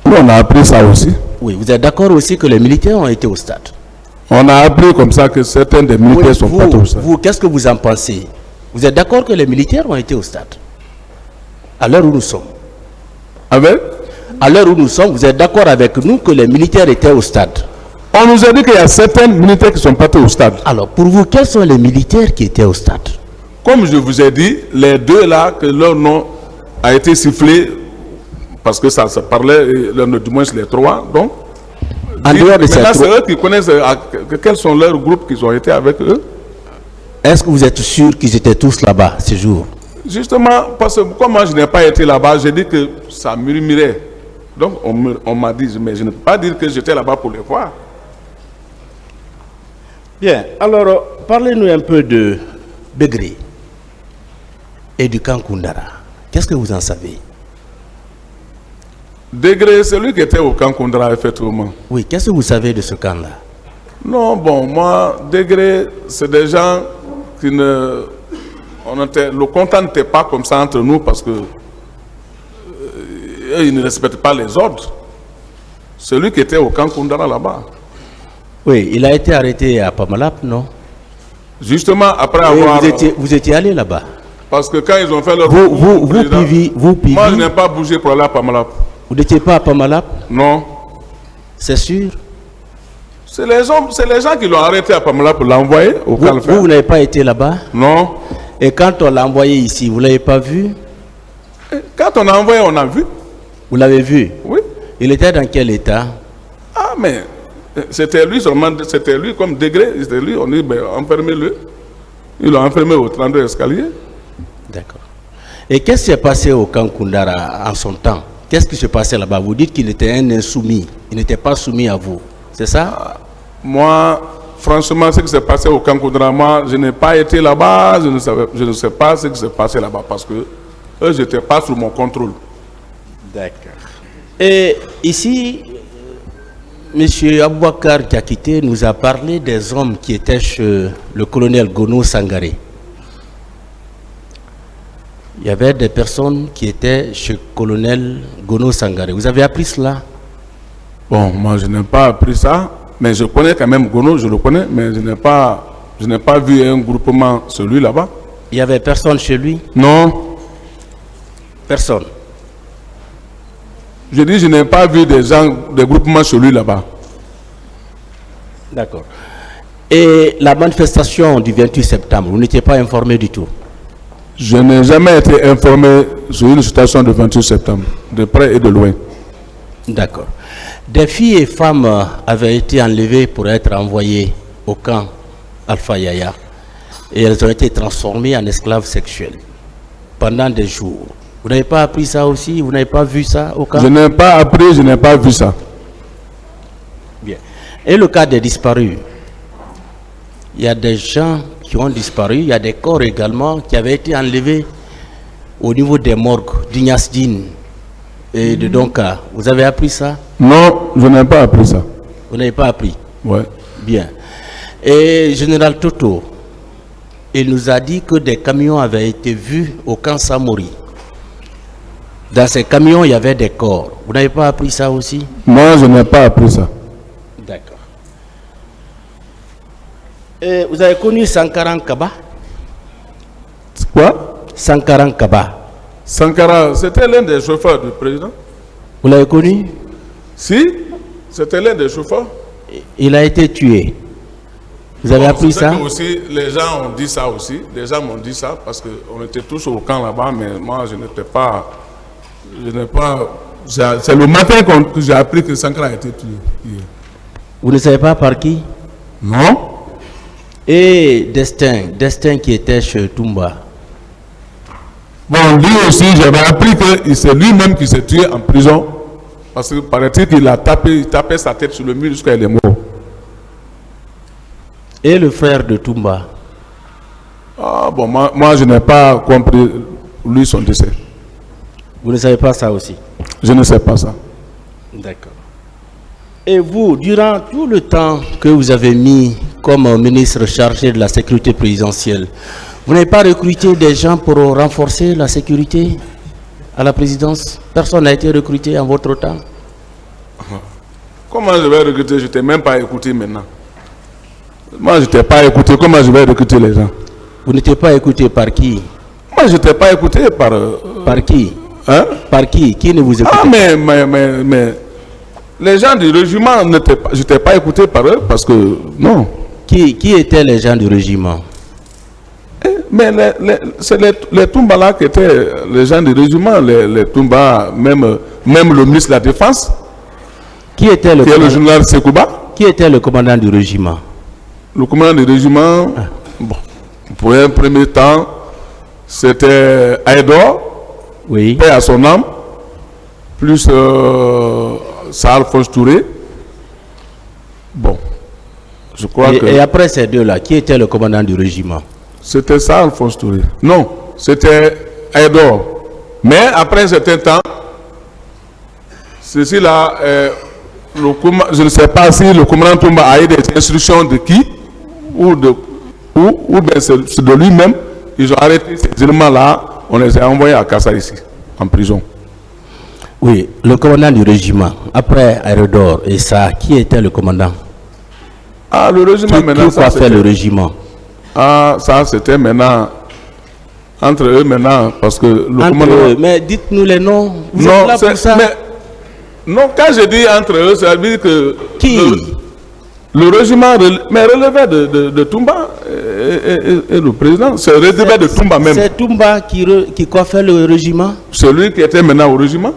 On a appris ça aussi. Oui, vous êtes d'accord aussi que les militaires ont été au stade? On a appris comme ça que certains des militaires sont pas au stade. Vous, qu'est-ce que vous en pensez? Vous êtes d'accord que les militaires ont été au stade? À l'heure où nous sommes. À l'heure où nous sommes, vous êtes d'accord avec nous que les militaires étaient au stade? On nous a dit qu'il y a certains militaires qui sont partis au stade. Alors, pour vous, quels sont les militaires qui étaient au stade? Comme je vous ai dit, les deux là, que leur nom a été sifflé, parce que ça se parlait, du moins les trois, donc... En dehors de c'est eux qui connaissent quels sont leurs groupes qui ont été avec eux. Est-ce que vous êtes sûr qu'ils étaient tous là-bas ce jour? Justement, parce que comme moi je n'ai pas été là-bas, j'ai dit que ça murmurait. Donc on m'a dit, mais je ne peux pas dire que j'étais là-bas pour les voir. Bien, alors parlez-nous un peu de Bégré et du camp Koundara. Qu'est-ce que vous en savez? Bégré, celui qui était au camp Koundara, effectivement. Oui, qu'est-ce que vous savez de ce camp-là? Non, bon, moi, Bégré, c'est des gens qui ne... le contact n'était pas comme ça entre nous parce que ils ne respectent pas les ordres. Celui qui était au camp Koundara là-bas. Oui, il a été arrêté à Pamalap, non? Justement, après Et avoir... vous étiez allé là-bas? Parce que quand ils ont fait leur... Vous, président, moi, je n'ai pas bougé pour aller à Pamalap. Vous n'étiez pas à Pamalap? Non. C'est sûr? C'est les gens qui l'ont arrêté à Pamalap pour l'envoyer au Calfin. Vous n'avez pas été là-bas? Non. Et quand on l'a envoyé ici, vous ne l'avez pas vu? Quand on a envoyé, on a vu. Vous l'avez vu? Oui. Il était dans quel état? Ah, mais c'était lui seulement, c'était lui comme degré. C'était lui, on dit, ben, enfermez-le. Ils l'ont enfermé au 32 escaliers. D'accord. Et qu'est-ce qui s'est passé au camp Koundara en son temps? Qu'est-ce qui se passait là-bas? Vous dites qu'il était un insoumis. Il n'était pas soumis à vous. C'est ça? Moi, franchement, ce qui s'est passé au camp Koundara, moi, je n'ai pas été là-bas. Je ne sais pas ce qui s'est passé là-bas parce que eux, je n'étais pas sous mon contrôle. D'accord. Et ici, M. Aboubakar Diakité nous a parlé des hommes qui étaient chez le colonel Gono Sangaré. Il y avait des personnes qui étaient chez le colonel Gono Sangaré. Vous avez appris cela? Bon, moi, je n'ai pas appris ça, mais je connais quand même Gono, je le connais, mais je n'ai pas vu un groupement, celui là-bas. Il y avait personne chez lui? Non. Personne. Je dis, je n'ai pas vu des groupements chez lui là-bas. D'accord. Et la manifestation du 28 septembre, vous n'étiez pas informé du tout? Je n'ai jamais été informé sur une situation du 28 septembre, de près et de loin. D'accord. Des filles et femmes avaient été enlevées pour être envoyées au camp Alpha Yaya. Et elles ont été transformées en esclaves sexuels pendant des jours. Vous n'avez pas appris ça aussi? Vous n'avez pas vu ça au camp? Je n'ai pas appris, je n'ai pas vu ça. Bien. Et le cas des disparus? Il y a des gens qui ont disparu, il y a des corps également qui avaient été enlevés au niveau des morgues d'Ignasdine et de Donka. Vous avez appris ça? Non, je n'ai pas appris ça. Vous n'avez pas appris? Ouais. Bien. Et Général Toto, il nous a dit que des camions avaient été vus au camp Samori. Dans ces camions, il y avait des corps. Vous n'avez pas appris ça aussi? Moi, je n'ai pas appris ça. D'accord. Et vous avez connu Sankaran Kaba? Quoi? Sankaran Kaba. Sankara, c'était l'un des chauffeurs du président. Vous l'avez connu? Si, c'était l'un des chauffeurs. Il a été tué. Vous avez appris ça? Aussi, les gens ont dit ça aussi. Les gens m'ont dit ça parce qu'on était tous au camp là-bas, mais moi, je n'étais pas... C'est le matin que j'ai appris que Sankara a été tué. Vous ne savez pas par qui? Non. Et Destin qui était chez Toumba. Bon, lui aussi, j'avais appris que c'est lui-même qui s'est tué en prison. Parce que paraît-il qu'il a tapé sa tête sur le mur jusqu'à il est mort. Et le frère de Toumba? Ah bon, moi je n'ai pas compris lui son décès. Vous ne savez pas ça aussi? Je ne sais pas ça. D'accord. Et vous, durant tout le temps que vous avez mis comme ministre chargé de la sécurité présidentielle, vous n'avez pas recruté des gens pour renforcer la sécurité à la présidence? Personne n'a été recruté en votre temps? Comment je vais recruter? Je ne t'ai même pas écouté maintenant. Moi, je ne t'ai pas écouté. Comment je vais recruter les gens? Vous n'étiez pas écouté par qui? Moi, je ne t'ai pas écouté par... Par qui? Hein? Par qui? Qui ne vous écoutait? Ah, mais les gens du régiment, je ne t'ai pas écouté par eux parce que... Non. Qui étaient les gens du régiment? Mais c'est les Toumba là qui étaient les gens du régiment, les Toumba, même le ministre de la Défense, qui était le général Sekouba. Qui était le commandant du régiment? Le commandant du régiment, bon, pour un premier temps, c'était Aïdor, oui. paix à son âme, plus Alphonse Touré. Bon, je crois que... Et après ces deux-là, qui était le commandant du régiment? C'était ça, Alphonse Touré. Non, c'était Aïdor. Mais après un certain temps, ceci-là, je ne sais pas si le commandant Toumba a eu des instructions de qui, ou bien c'est de lui-même. Ils ont arrêté ces éléments-là, on les a envoyés à Kassa ici, en prison. Oui, le commandant du régiment, après Aérodor et ça, qui était le commandant? Ah, le régiment maintenant. Qui fait le régiment? Ah, ça c'était maintenant entre eux maintenant parce que le Entre commandement. eux, mais dites-nous les noms. Vous Non, êtes là pour ça. non, quand je dis entre eux, ça veut dire que Qui? le régiment relevait de Toumba et le président, c'est relevait de Toumba même. C'est Toumba qui coiffait le régiment? Celui qui était maintenant au régiment.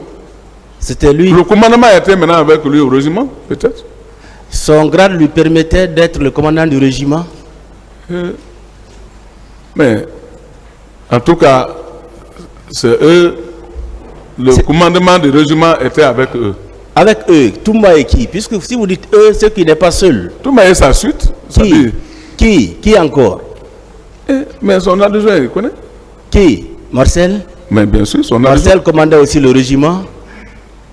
C'était lui. Le commandement était maintenant avec lui au régiment, peut-être. Son grade lui permettait d'être le commandant du régiment? Mais en tout cas, c'est eux, le commandement du régiment était avec eux. Avec eux, Toumba et qui? Puisque si vous dites eux, c'est qui n'est pas seul. Toumba et sa suite. Qui encore? Mais son adjoint, il connaît. Qui? Marcel? Mais bien sûr, son adjoint. Marcel commandait aussi le régiment?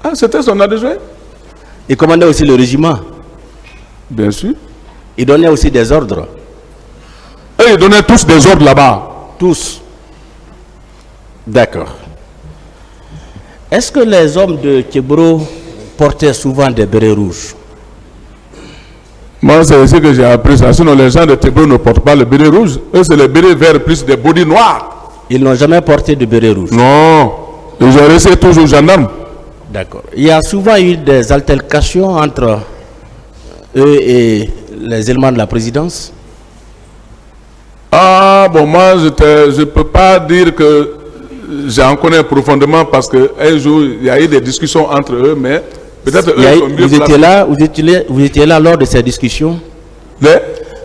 Ah, c'était son adjoint? Il commandait aussi le régiment? Bien sûr. Il donnait aussi des ordres? Et ils donnaient tous des ordres là-bas. Tous. D'accord. Est-ce que les hommes de Kébro portaient souvent des bérets rouges? Moi, c'est ici que j'ai appris ça. Sinon, les gens de Tébro ne portent pas le béret rouge. Eux, c'est le béret vert plus des bodys noirs. Ils n'ont jamais porté de béret rouge? Non. Ils ont resté toujours gendarmes. D'accord. Il y a souvent eu des altercations entre eux et les éléments de la présidence? Ah, bon, moi, je ne peux pas dire que j'en connais profondément parce qu'un jour, il y a eu des discussions entre eux, mais peut-être eux sont mieux placés. Vous étiez là lors de ces discussions?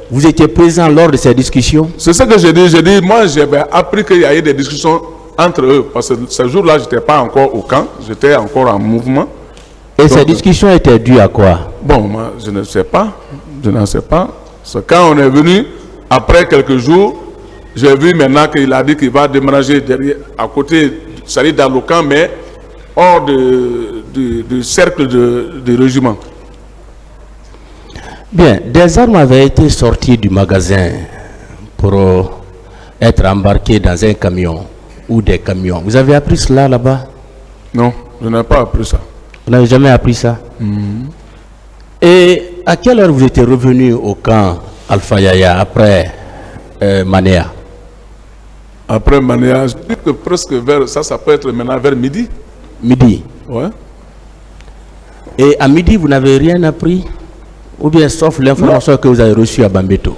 Vous étiez présent lors de ces discussions? C'est ce que j'ai dit. J'ai dit, moi, j'avais appris qu'il y a eu des discussions entre eux parce que ce jour-là, je n'étais pas encore au camp, j'étais encore en mouvement. Et ces discussions étaient dues à quoi? Bon, moi, je ne sais pas. Je n'en sais pas. C'est quand on est venu, après quelques jours, j'ai vu maintenant qu'il a dit qu'il va déménager derrière, à côté, c'est-à-dire dans le camp, mais hors du cercle du régiment. Bien, des armes avaient été sorties du magasin pour être embarquées dans un camion ou des camions. Vous avez appris cela là-bas? Non, je n'ai pas appris ça. Vous n'avez jamais appris ça? Et à quelle heure vous étiez revenu au camp Alpha Yaya après Manéa? Après Manéa, je dis que presque vers, ça peut être maintenant vers midi. Midi? Ouais. Et à midi, vous n'avez rien appris? Ou bien sauf l'information que vous avez reçue à Bambeto?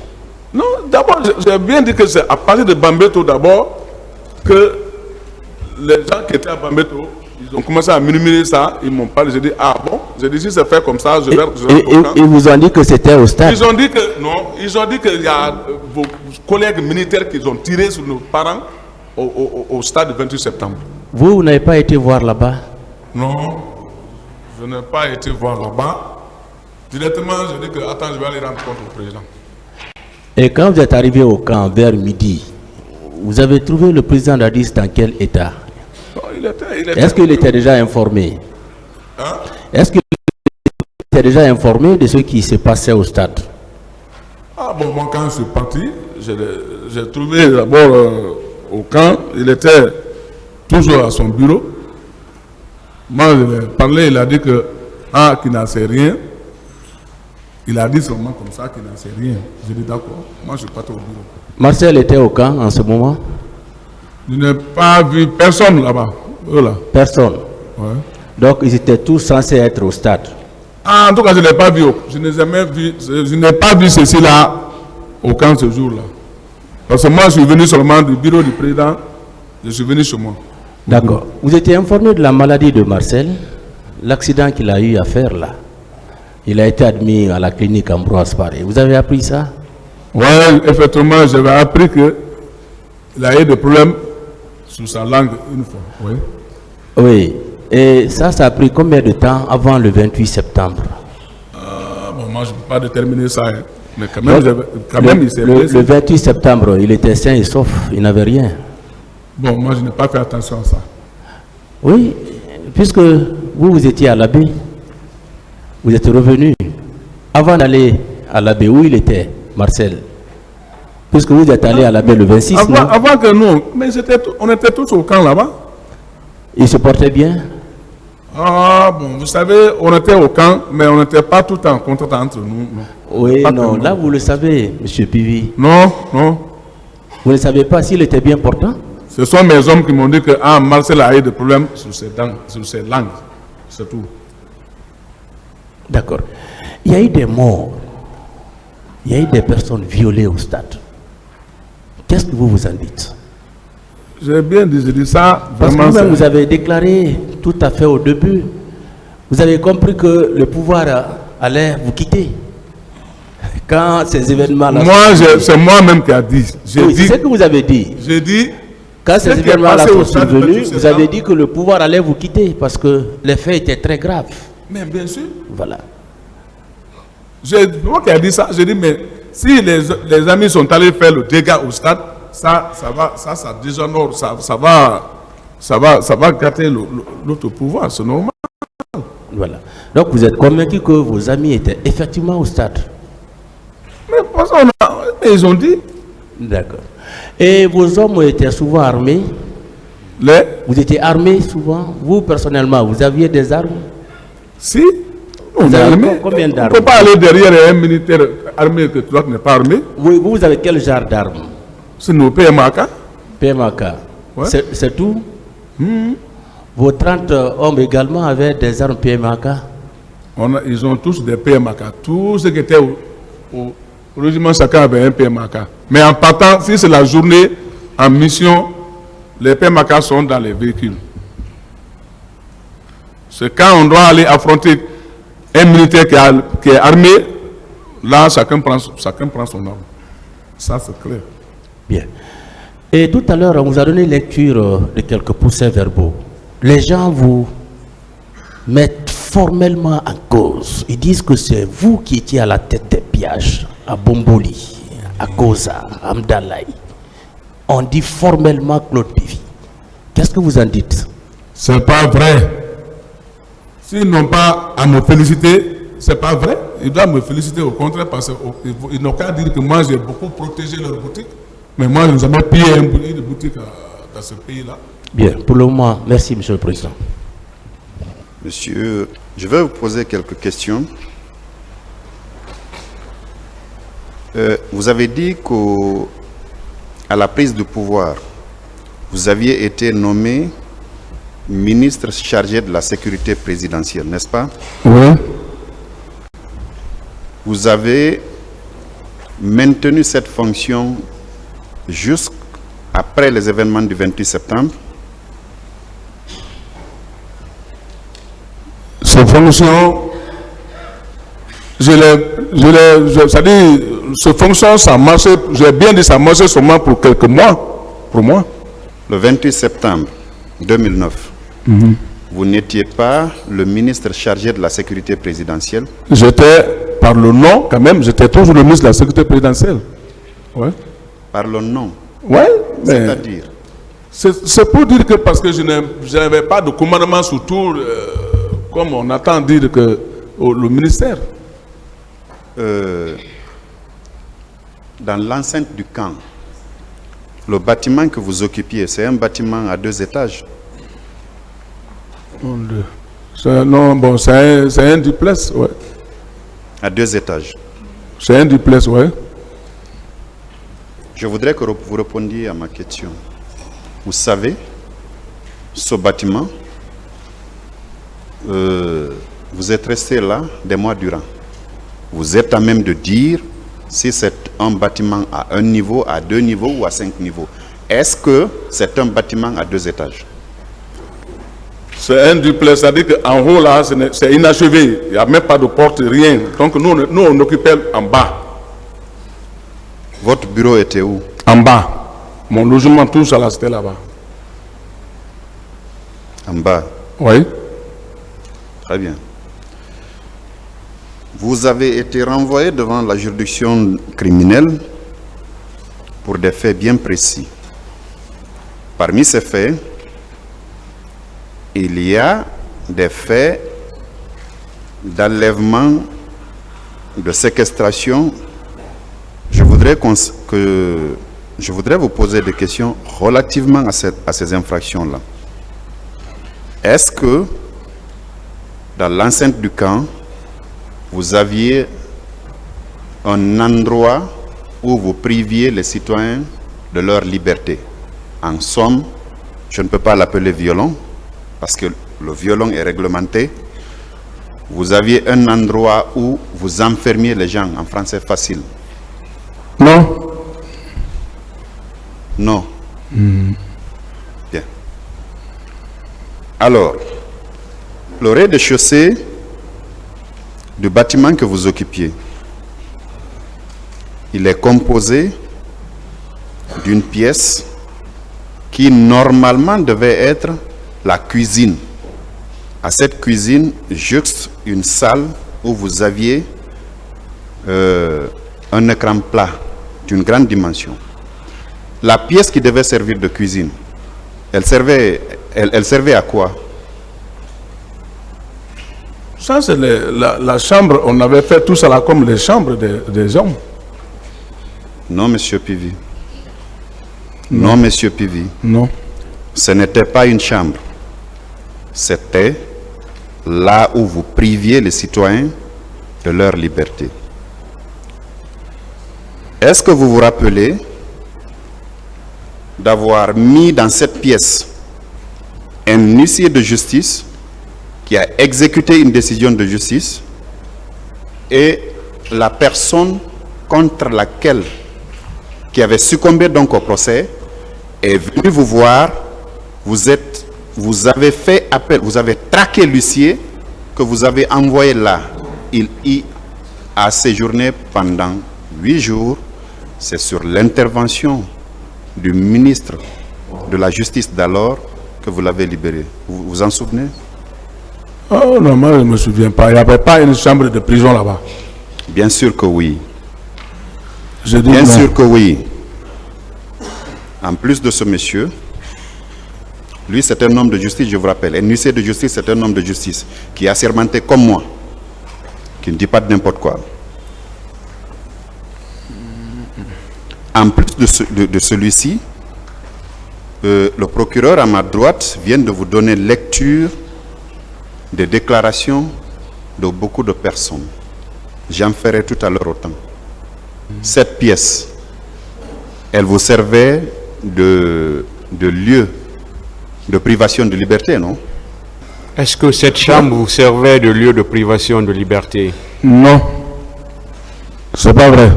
Non, d'abord, j'ai bien dit que c'est à partir de Bambeto d'abord que les gens qui étaient à Bambeto, ils ont commencé à murmurer ça, ils m'ont parlé, j'ai dit, ah bon, j'ai dit, si c'est fait comme ça, je vais ils vous ont dit que c'était au stade? Ils ont dit que, non, ils ont dit qu'il y a vos collègues militaires qui ont tiré sur nos parents au stade du 28 septembre. Vous n'avez pas été voir là-bas? Non, je n'ai pas été voir là-bas. Directement, je dis que, attends, je vais aller rendre compte au président. Et quand vous êtes arrivé au camp vers midi, vous avez trouvé le président Dadis dans quel état? Est-ce qu'il était déjà informé? Hein? Est-ce qu'il était déjà informé de ce qui se passait au stade? Ah bon, moi quand je suis parti, j'ai trouvé d'abord au camp, il était toujours à son bureau. Moi je lui ai parlé, il a dit que, qu'il n'en sait rien. Il a dit seulement comme ça qu'il n'en sait rien. J'ai dit d'accord, moi je suis parti au bureau. Marcel était au camp en ce moment? Je n'ai pas vu personne là-bas. Voilà. Personne? Ouais. Donc ils étaient tous censés être au stade? En tout cas, je ne l'ai pas vu. Je n'ai pas vu ceci là au camp ce jour-là. Parce que moi, je suis venu seulement du bureau du président. Je suis venu chez moi. D'accord. Vous étiez informé de la maladie de Marcel, l'accident qu'il a eu à faire là? Il a été admis à la clinique Ambroise Paré. Vous avez appris ça? Oui, effectivement, j'avais appris qu'il a eu des problèmes sur sa langue une fois. Oui. Oui. Et ça a pris combien de temps avant le 28 septembre? Bon, moi, je ne peux pas déterminer ça. Hein. Mais quand même, il s'est blessé. Le 28 septembre, il était sain et sauf. Il n'avait rien. Bon, moi, je n'ai pas fait attention à ça. Oui, puisque vous étiez à l'abbé, vous êtes revenu. Avant d'aller à l'abbé, où il était, Marcel? Puisque vous êtes allé à l'abbé le 26, avant que nous, mais on était tous au camp là-bas. Il se portait bien? Ah bon, vous savez, on était au camp, mais on n'était pas tout en contact entre nous. Non. Oui, Pas non, tellement. là vous le savez, M. Pivi. Non, non. Vous ne savez pas s'il était bien portant? Ce sont mes hommes qui m'ont dit que Marcel a eu des problèmes sur ses langues. C'est tout. D'accord. Il y a eu des morts. Il y a eu des personnes violées au stade. Qu'est-ce que vous vous en dites? J'ai bien dit ça. Parce que Vraiment, vous-même, vous avez déclaré tout à fait au début, vous avez compris que le pouvoir allait vous quitter. Quand ces événements-là... c'est moi-même qui a dit. Oui, c'est ce que vous avez dit. J'ai dit... Quand ce ces qui est événements-là passé au sont stade survenus, de vous avez dit que le pouvoir allait vous quitter parce que les faits étaient très graves. Mais bien sûr. Voilà. Moi qui a dit ça, j'ai dit, mais si les amis sont allés faire le dégât au stade, ça déshonore, ça va gâter l'autre pouvoir, c'est normal. Voilà. Donc vous êtes convaincu que vos amis étaient effectivement au stade? Mais pour ça, ils ont dit. D'accord. Et vos hommes étaient souvent armés? Vous étiez armés souvent? Vous, personnellement, vous aviez des armes? Si, on est armé. Combien d'armes? On ne peut pas aller derrière un militaire armé que toi n'est pas armé. Oui, vous avez quel genre d'armes? C'est nos PMAK. PMAK. Ouais. C'est tout? Vos 30 hommes également avaient des armes PMAK? Ils ont tous des PMAK. Tous ceux qui étaient au régiment, chacun avait un PMAK. Mais en partant, si c'est la journée en mission, les PMAK sont dans les véhicules. C'est quand on doit aller affronter un militaire qui est armé, là, chacun prend son arme. Ça, c'est clair. Bien. Et tout à l'heure, on vous a donné lecture de quelques procès-verbaux. Les gens vous mettent formellement en cause. Ils disent que c'est vous qui étiez à la tête des pillages à Bomboli, à Goza, à Amdalaï. On dit formellement Claude Pivi. Qu'est-ce que vous en dites? C'est pas vrai. S'ils n'ont pas à me féliciter, c'est pas vrai. Ils doivent me féliciter au contraire parce qu'ils n'ont qu'à dire que moi j'ai beaucoup protégé leur boutique. Mais moi je n'ai jamais pillé une boutique dans ce pays-là. Bien, pour le moment, merci Monsieur le Président. Monsieur, je vais vous poser quelques questions. Vous avez dit qu'à la prise de pouvoir, vous aviez été nommé ministre chargé de la sécurité présidentielle, n'est-ce pas? Oui. Vous avez maintenu cette fonction jusqu'après les événements du 28 septembre. Ces fonctions, c'est-à-dire, ces fonctions, ça marchait, j'ai bien dit, ça marchait seulement pour quelques mois, pour moi. Le 28 septembre 2009, vous n'étiez pas le ministre chargé de la sécurité présidentielle. J'étais, par le nom, quand même, j'étais toujours le ministre de la sécurité présidentielle. Ouais. Par le nom. Ouais, mais C'est-à-dire, c'est pour dire que parce que je n'avais pas de commandement sur tout, comme on attend dire que le ministère. dans l'enceinte du camp, le bâtiment que vous occupiez, c'est un bâtiment à 2 étages. Non, bon, c'est un duplex, ouais. À 2 étages. C'est un duplex, ouais. Je voudrais que vous répondiez à ma question. Vous savez, ce bâtiment, vous êtes resté là des mois durant. Vous êtes à même de dire si c'est un bâtiment à 1 niveau, à 2 niveaux ou à 5 niveaux. Est-ce que c'est un bâtiment à 2 étages? C'est un duplex, c'est-à-dire qu'en haut là, c'est inachevé. Il n'y a même pas de porte, rien. Donc nous on occupait en bas. Votre bureau était où? En bas. Mon logement, tout ça là, c'était là-bas. En bas. Oui. Très bien. Vous avez été renvoyé devant la juridiction criminelle pour des faits bien précis. Parmi ces faits, il y a des faits d'enlèvement, de séquestration. Je voudrais vous poser des questions relativement à ces infractions-là. Est-ce que dans l'enceinte du camp, vous aviez un endroit où vous priviez les citoyens de leur liberté. En somme, je ne peux pas l'appeler violon, parce que le violon est réglementé. Vous aviez un endroit où vous enfermiez les gens, en français facile. Non. Non. Bien. Alors, le rez-de-chaussée du bâtiment que vous occupiez, il est composé d'une pièce qui normalement devait être la cuisine. À cette cuisine, juxte une salle où vous aviez un écran plat d'une grande dimension. La pièce qui devait servir de cuisine, elle servait à quoi? Ça, c'est la chambre. On avait fait tout ça là comme les chambres des hommes. Non, monsieur Pivi. Non, monsieur Pivi. Non. Ce n'était pas une chambre. C'était là où vous priviez les citoyens de leur liberté. Est-ce que vous vous rappelez d'avoir mis dans cette pièce un huissier de justice qui a exécuté une décision de justice et la personne contre laquelle, qui avait succombé donc au procès, est venue vous voir, vous avez fait appel, vous avez traqué l'huissier que vous avez envoyé là. Il y a séjourné pendant 8 jours. C'est sur l'intervention du ministre de la Justice d'alors que vous l'avez libéré. Vous vous en souvenez? Oh non, moi je ne me souviens pas. Il n'y avait pas une chambre de prison là-bas. Bien sûr que oui. Je dis Bien non. sûr que oui. En plus de ce monsieur, lui c'est un homme de justice, je vous rappelle. Un huissier de justice, c'est un homme de justice qui est assermenté comme moi, qui ne dit pas de n'importe quoi. En plus de celui-ci, le procureur à ma droite vient de vous donner lecture des déclarations de beaucoup de personnes. J'en ferai tout à l'heure autant. Cette pièce, elle vous servait de lieu de privation de liberté, non? Est-ce que cette chambre vous servait de lieu de privation de liberté? Non. C'est pas vrai.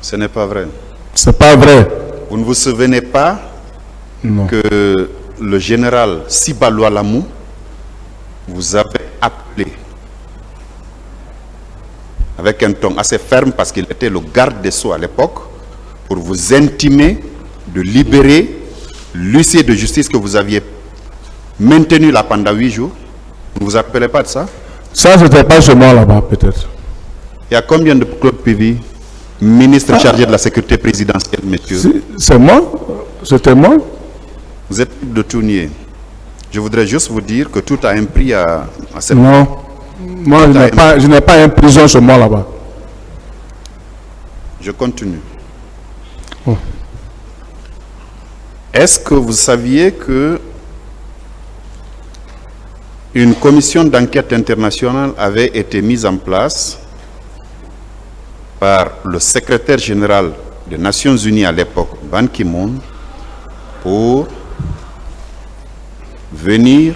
Ce n'est pas vrai. C'est pas vrai. Vous ne vous souvenez pas Non. que le général Sibalwa Lamou vous avait appelé avec un ton assez ferme parce qu'il était le garde des Sceaux à l'époque pour vous intimer de libérer l'huissier de justice que vous aviez maintenu là pendant 8 jours. Vous ne vous rappelez pas de ça? Ça, c'était pas chez moi là-bas, peut-être. Il y a combien de Claude Pivi, ministre chargé de la sécurité présidentielle, messieurs? Si, c'est moi. C'était moi. Vous êtes de tout nier. Je voudrais juste vous dire que tout a un prix à cette... Non. Moi, je n'ai pas une prison chez moi là-bas. Je continue. Oh. Est-ce que vous saviez que une commission d'enquête internationale avait été mise en place par le secrétaire général des Nations Unies à l'époque, Ban Ki-moon, pour venir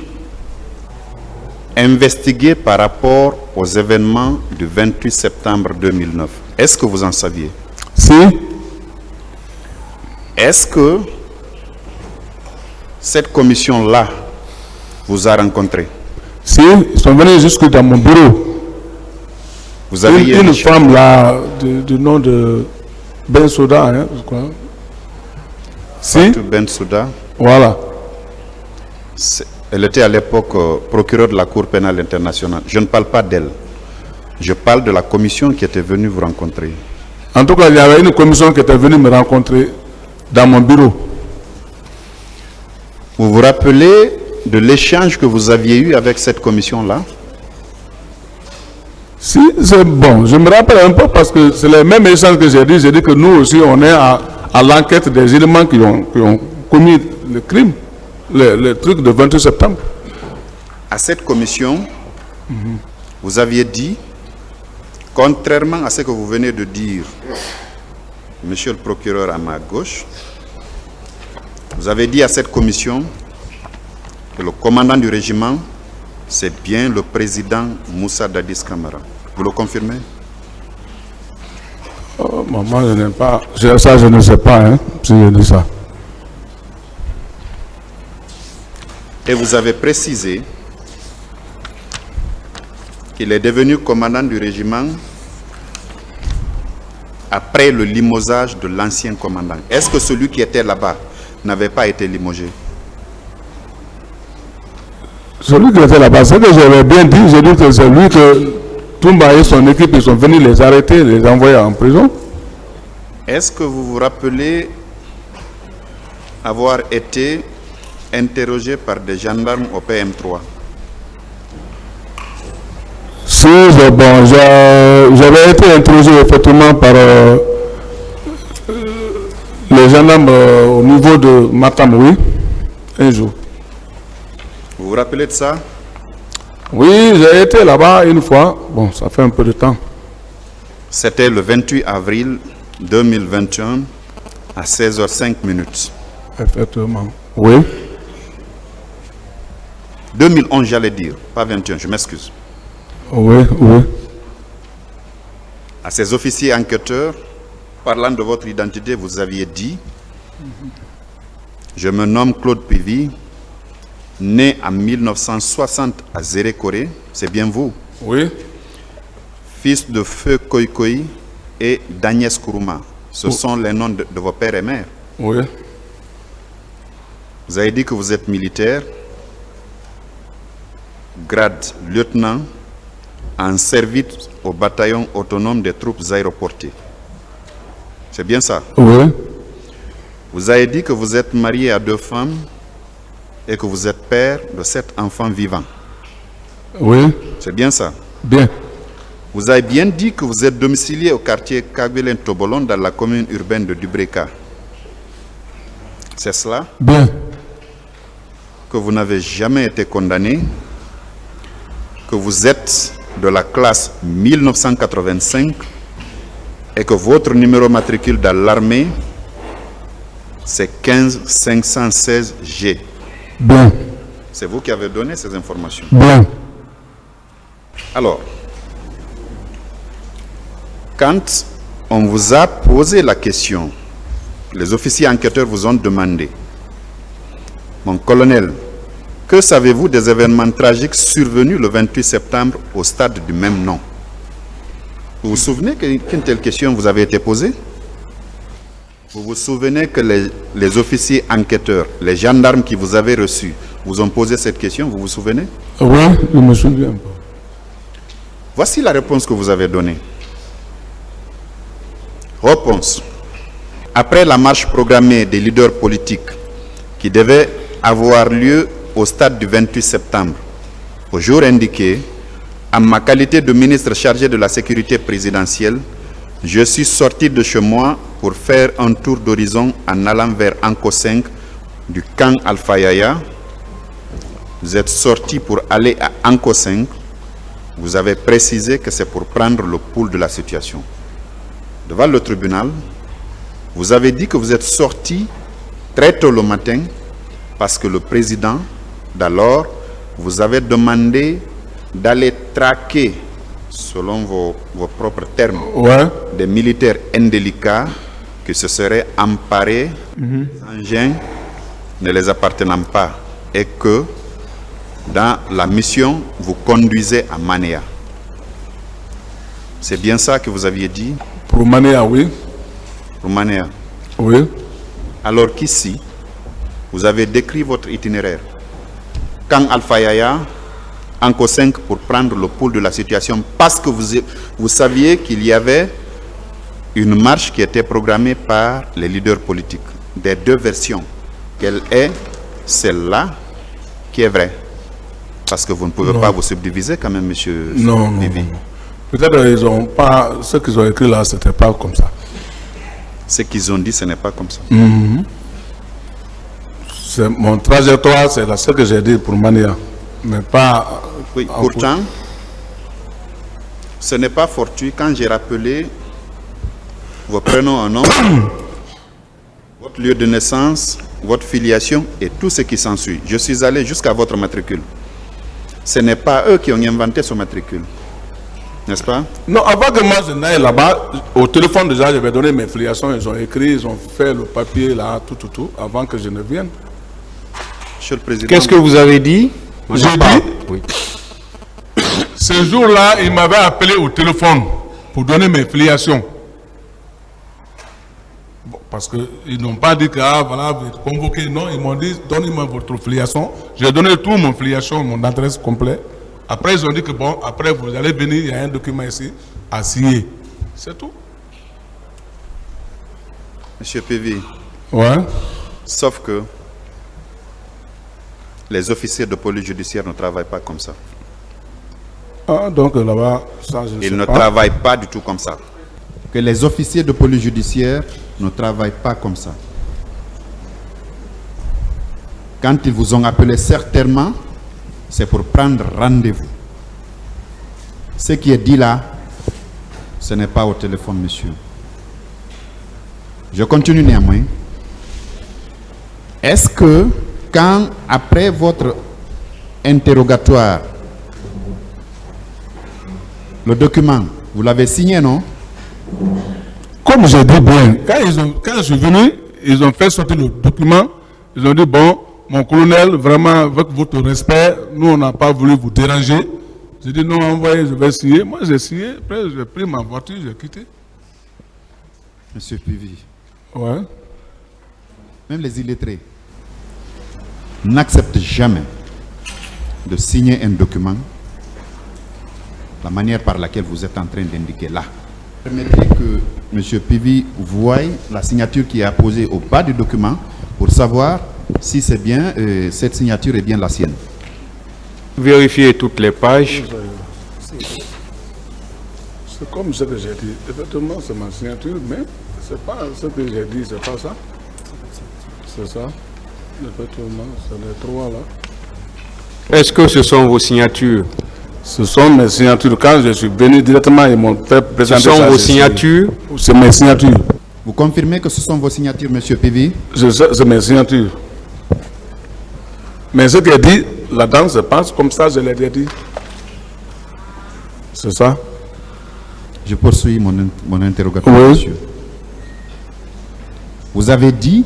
investiguer par rapport aux événements du 28 septembre 2009. Est-ce que vous en saviez? Si. Est-ce que cette commission-là vous a rencontré? Si, ils sont venus jusque dans mon bureau. Vous avez Une femme là, du nom de Ben Souda, hein, je crois. Si. Ben Souda. Voilà. Elle était à l'époque procureure de la Cour pénale internationale. Je ne parle pas d'elle. Je parle de la commission qui était venue vous rencontrer. En tout cas, il y avait une commission qui était venue me rencontrer dans mon bureau. Vous vous rappelez de l'échange que vous aviez eu avec cette commission-là? Si, c'est bon. Je me rappelle un peu parce que c'est le même échange que j'ai dit. J'ai dit que nous aussi, on est à l'enquête des éléments qui ont commis le crime, le truc de 28 septembre. À cette commission, vous aviez dit, contrairement à ce que vous venez de dire, monsieur le procureur à ma gauche, vous avez dit à cette commission que le commandant du régiment, c'est bien le président Moussa Dadis Camara. Vous le confirmez? Moi, je n'aime pas. Ça, je ne sais pas, hein, si je dis ça. Et vous avez précisé qu'il est devenu commandant du régiment après le limogeage de l'ancien commandant. Est-ce que celui qui était là-bas n'avait pas été limogé? Celui qui était là-bas, c'est que j'avais bien dit, j'ai dit que c'est lui que Toumba et son équipe, ils sont venus les arrêter, les envoyer en prison. Est-ce que vous vous rappelez avoir été interrogé par des gendarmes au PM3? Si, bon, j'avais été interrogé effectivement par les gendarmes au niveau de Matam, oui, un jour. Vous vous rappelez de ça? Oui, j'ai été là-bas une fois. Bon, ça fait un peu de temps. C'était le 28 avril 2021 à 16h05. Effectivement. Oui. 2011, j'allais dire, pas 21, je m'excuse. Oui, oui. À ces officiers enquêteurs, parlant de votre identité, vous aviez dit: je me nomme Claude Pivy, né en 1960 à Zérékoré, c'est bien vous? Oui. Fils de Feu Koikoï et d'Agnès Kourouma. Ce sont les noms de vos pères et mères. Oui. Vous avez dit que vous êtes militaire, grade lieutenant, en service au bataillon autonome des troupes aéroportées. C'est bien ça? Oui. Vous avez dit que vous êtes marié à 2 femmes et que vous êtes père de 7 enfants vivants. Oui. C'est bien ça? Bien. Vous avez bien dit que vous êtes domicilié au quartier Kagwelen-Tobolon dans la commune urbaine de Dubreka. C'est cela? Bien. Que vous n'avez jamais été condamné, que vous êtes de la classe 1985 et que votre numéro matricule dans l'armée, c'est 15516G. Bien. C'est vous qui avez donné ces informations. Bien. Alors, quand on vous a posé la question, les officiers enquêteurs vous ont demandé: mon colonel, que savez-vous des événements tragiques survenus le 28 septembre au stade du même nom? Vous vous souvenez qu'une telle question vous avait été posée? Vous vous souvenez que les officiers enquêteurs, les gendarmes qui vous avaient reçus, vous ont posé cette question? Vous vous souvenez? Oui, je me souviens. Voici la réponse que vous avez donnée. Réponse. Après la marche programmée des leaders politiques qui devait avoir lieu au stade du 28 septembre, au jour indiqué, en ma qualité de ministre chargé de la sécurité présidentielle, je suis sorti de chez moi pour faire un tour d'horizon en allant vers Anko 5 du camp Alpha Yaya. Vous êtes sorti pour aller à Anko 5. Vous avez précisé que c'est pour prendre le pouls de la situation. Devant le tribunal, vous avez dit que vous êtes sorti très tôt le matin parce que le président d'alors vous avait demandé d'aller traquer, selon vos propres termes, Ouais. des militaires indélicats qui se seraient emparés des engins ne les appartenant pas et que dans la mission, vous conduisez à Manéa. C'est bien ça que vous aviez dit? Pour Manéa, oui. Pour Manéa. Oui. Alors qu'ici, vous avez décrit votre itinéraire. Camp Alpha Yaya, Anko 5 pour prendre le pouls de la situation parce que vous saviez qu'il y avait une marche qui était programmée par les leaders politiques. Des 2 versions. Quelle est celle-là qui est vraie? Parce que vous ne pouvez pas vous subdiviser quand même, monsieur Vivi. Non. Peut-être qu'ils n'ont pas... Ce qu'ils ont écrit là, ce n'était pas comme ça. Ce qu'ils ont dit, ce n'est pas comme ça. Mon trajectoire, c'est ce que j'ai dit pour Manéa. Mais pas... Oui, pourtant, ce n'est pas fortuit quand j'ai rappelé vos prénoms en nom, votre lieu de naissance, votre filiation et tout ce qui s'ensuit. Je suis allé jusqu'à votre matricule. Ce n'est pas eux qui ont inventé ce matricule. N'est-ce pas? Non, avant que moi je n'aille là-bas, au téléphone déjà, j'avais donné mes filiations, ils ont écrit, ils ont fait le papier là, tout, avant que je ne vienne. Monsieur le Président. Qu'est-ce que vous avez dit? J'ai dit, Oui. ce jour-là, ils m'avaient appelé au téléphone pour donner mes filiations. Bon, parce qu'ils n'ont pas dit que, voilà, vous êtes convoqué. Non, ils m'ont dit, donnez-moi votre filiation. J'ai donné tout mon filiation, mon adresse complète. Après, ils ont dit que, bon, après, vous allez venir, il y a un document ici à signer. C'est tout. Monsieur Pévi. Ouais. Sauf que les officiers de police judiciaire ne travaillent pas comme ça. Ah, donc là-bas, ça, je ne sais Ils ne pas. travaillent pas du tout comme ça. Que les officiers de police judiciaire ne travaillent pas comme ça. Quand ils vous ont appelé, certainement, c'est pour prendre rendez-vous. Ce qui est dit là, ce n'est pas au téléphone, monsieur. Je continue néanmoins. Est-ce que, quand, après votre interrogatoire, le document, vous l'avez signé, non? Comme j'ai dit bien, quand je suis venu, ils ont fait sortir le document. Ils ont dit, bon, mon colonel, vraiment, avec votre respect, nous, on n'a pas voulu vous déranger. J'ai dit, non, envoyez, je vais signer. Moi, j'ai signé. Après, j'ai pris ma voiture, j'ai quitté. Monsieur Pivi, Ouais. même les illettrés n'acceptent jamais de signer un document la manière par laquelle vous êtes en train d'indiquer là. Permettez que M. Pivi voie la signature qui est apposée au bas du document pour savoir si c'est bien, cette signature est bien la sienne. Vérifiez toutes les pages. C'est comme ce que j'ai dit. Effectivement, c'est ma signature, mais c'est pas ce que j'ai dit, c'est pas ça. C'est ça. Effectivement, c'est les trois là. Est-ce que ce sont vos signatures? Ce sont mes signatures. Quand je suis venu directement, ils m'ont fait Ce présenter sont ça, vos j'ai signé. signatures? C'est mes signatures. Vous confirmez que ce sont vos signatures, M. Pivi? C'est mes signatures. Mais ce qu'il dit, là-dedans, c'est pas comme ça, je l'ai dit. C'est ça? Je poursuis mon interrogatoire, Oui. monsieur. Vous avez dit,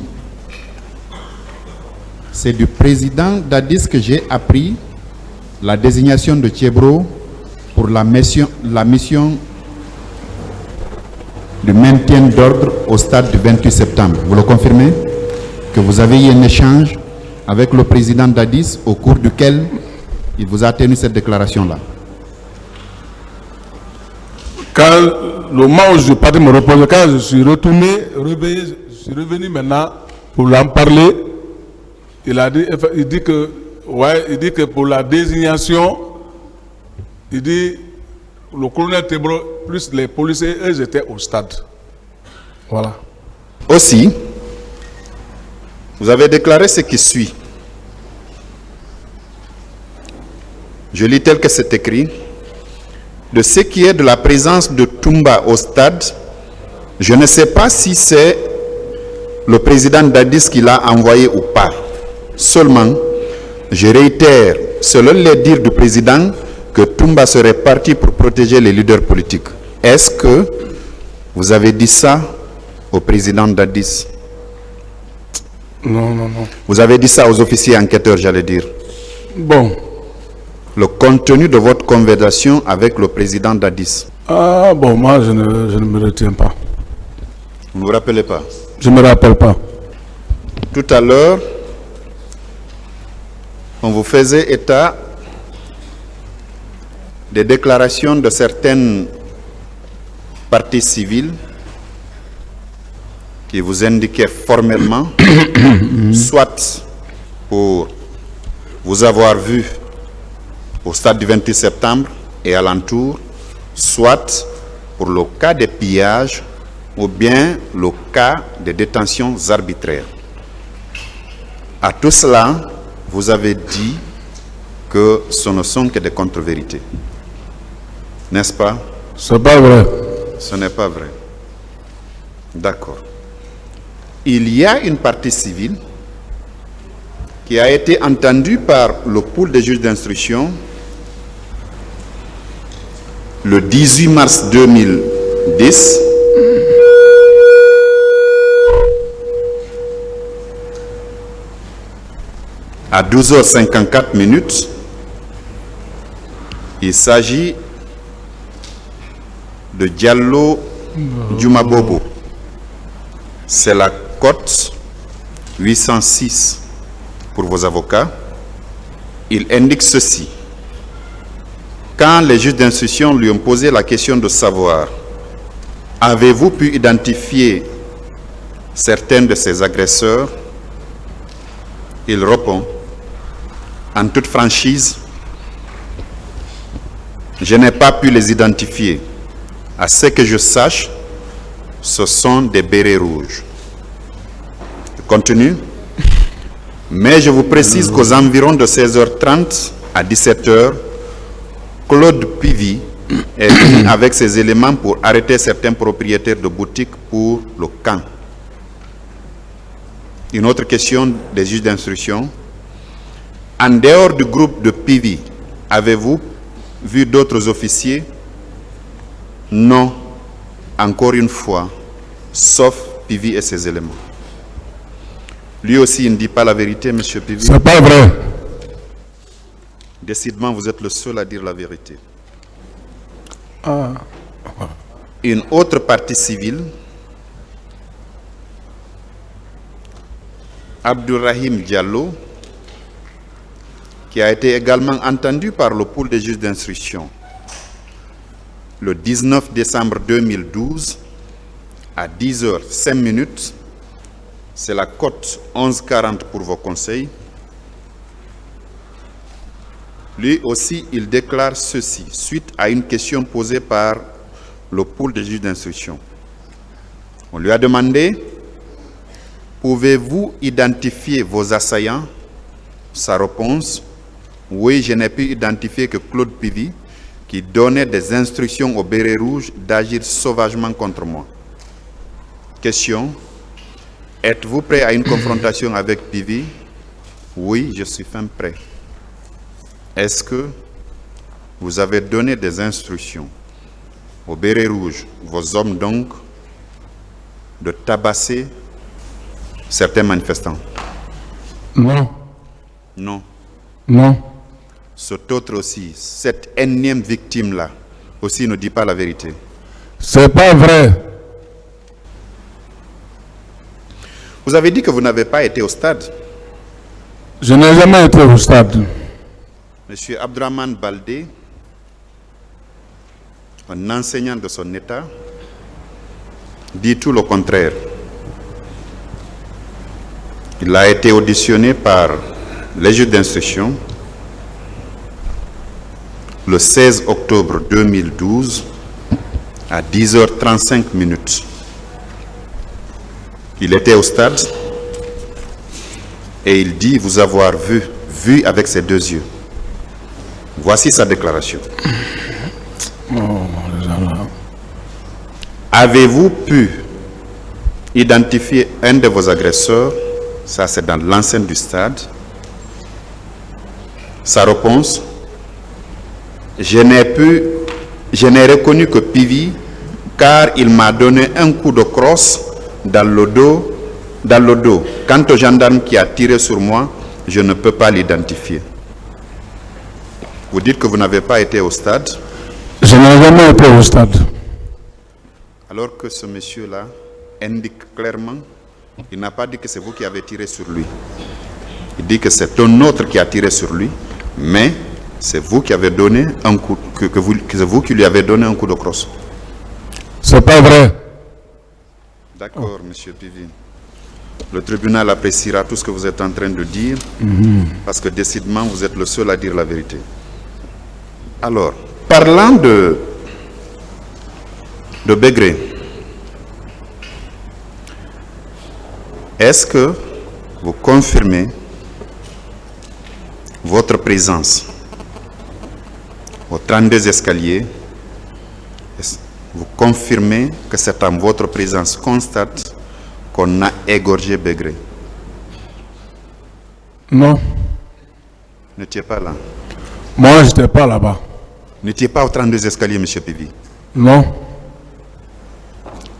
c'est du président Dadis que j'ai appris la désignation de Thiebro pour la mission de maintien d'ordre au stade du 28 septembre. Vous le confirmez? Que vous avez eu un échange avec le président Dadis au cours duquel il vous a tenu cette déclaration-là. Quand le moment où je suis parti me reposer, quand je suis retourné, réveillé, je suis revenu maintenant pour en parler. Il dit que pour la désignation, il dit le colonel Thiebro plus les policiers, eux étaient au stade. Voilà. Aussi, vous avez déclaré ce qui suit. Je lis tel que c'est écrit. De ce qui est de la présence de Toumba au stade, je ne sais pas si c'est le président Dadis qui l'a envoyé ou pas. Seulement, je réitère, selon les dires du président, que Toumba serait parti pour protéger les leaders politiques. Est-ce que vous avez dit ça au président Dadis? Non, non, non. Vous avez dit ça aux officiers enquêteurs, j'allais dire. Bon. Le contenu de votre conversation avec le président Dadis. Ah bon, moi je ne me retiens pas. Vous ne vous rappelez pas? Je ne me rappelle pas. Tout à l'heure, on vous faisait état des déclarations de certaines parties civiles qui vous indiquaient formellement, soit pour vous avoir vu au stade du 28 septembre et alentour, soit pour le cas des pillages ou bien le cas des détentions arbitraires. À tout cela, vous avez dit que ce ne sont que des contre-vérités. N'est-ce pas? C'est pas vrai. Ce n'est pas vrai. D'accord. Il y a une partie civile qui a été entendue par le pool des juges d'instruction le 18 mars 2010 à 12h54. Il s'agit de Diallo Djumabobo. C'est la cote 806 pour vos avocats. Il indique ceci. Quand les juges d'instruction lui ont posé la question de savoir « Avez-vous pu identifier certains de ces agresseurs ?» Il répond en toute franchise « Je n'ai pas pu les identifier. À ce que je sache, ce sont des bérets rouges. » Je continue. Mais je vous précise qu'aux environs de 16h30 à 17h, Claude Pivy est venu avec ses éléments pour arrêter certains propriétaires de boutiques pour le camp. Une autre question des juges d'instruction. En dehors du groupe de Pivy, avez-vous vu d'autres officiers? Non, encore une fois, sauf Pivy et ses éléments. Lui aussi, il ne dit pas la vérité, M. Pivy. C'est pas vrai. Décidément, vous êtes le seul à dire la vérité. Ah. Une autre partie civile, Abdourahim Diallo, qui a été également entendu par le pool des juges d'instruction le 19 décembre 2012 à 10h05. C'est la cote 1140 pour vos conseils. Lui aussi, il déclare ceci, suite à une question posée par le pool des juges d'instruction. On lui a demandé, pouvez-vous identifier vos assaillants? Sa réponse, oui, je n'ai pu identifier que Claude Pivy, qui donnait des instructions aux bérets rouges d'agir sauvagement contre moi. Question, êtes-vous prêt à une confrontation avec Pivy? Oui, je suis fin prêt. Est-ce que vous avez donné des instructions aux bérets rouges, vos hommes donc, de tabasser certains manifestants? Non. Non. Non. Cet autre aussi, cette énième victime-là, aussi ne dit pas la vérité. C'est pas vrai. Vous avez dit que vous n'avez pas été au stade. Je n'ai jamais été au stade. Monsieur Abdraman Baldé, un enseignant de son état, dit tout le contraire. Il a été auditionné par les juges d'instruction le 16 octobre 2012 à 10h35. Il était au stade et il dit vous avoir vu avec ses deux yeux. Voici sa déclaration. Avez-vous pu identifier un de vos agresseurs? Ça, c'est dans l'enceinte du stade. Sa réponse, je n'ai reconnu que Pivy car il m'a donné un coup de crosse dans le dos. Quant au gendarme qui a tiré sur moi, je ne peux pas l'identifier. Vous dites que vous n'avez pas été au stade? Je n'ai jamais été au stade. Alors que ce monsieur-là indique clairement, il n'a pas dit que c'est vous qui avez tiré sur lui. Il dit que c'est un autre qui a tiré sur lui, mais c'est vous qui avez donné un coup, c'est vous qui lui avez donné un coup de crosse. C'est pas vrai. D'accord, monsieur Pivy. Le tribunal appréciera tout ce que vous êtes en train de dire, parce que décidément, vous êtes le seul à dire la vérité. Alors, parlant de Bégré, est-ce que vous confirmez votre présence au 32 escaliers, vous confirmez que c'est en votre présence constate qu'on a égorgé Begré? Non. Vous n'étiez pas là? Moi, je n'étais pas là-bas. Vous n'étiez pas au 32 escaliers, M. Pivi? Non.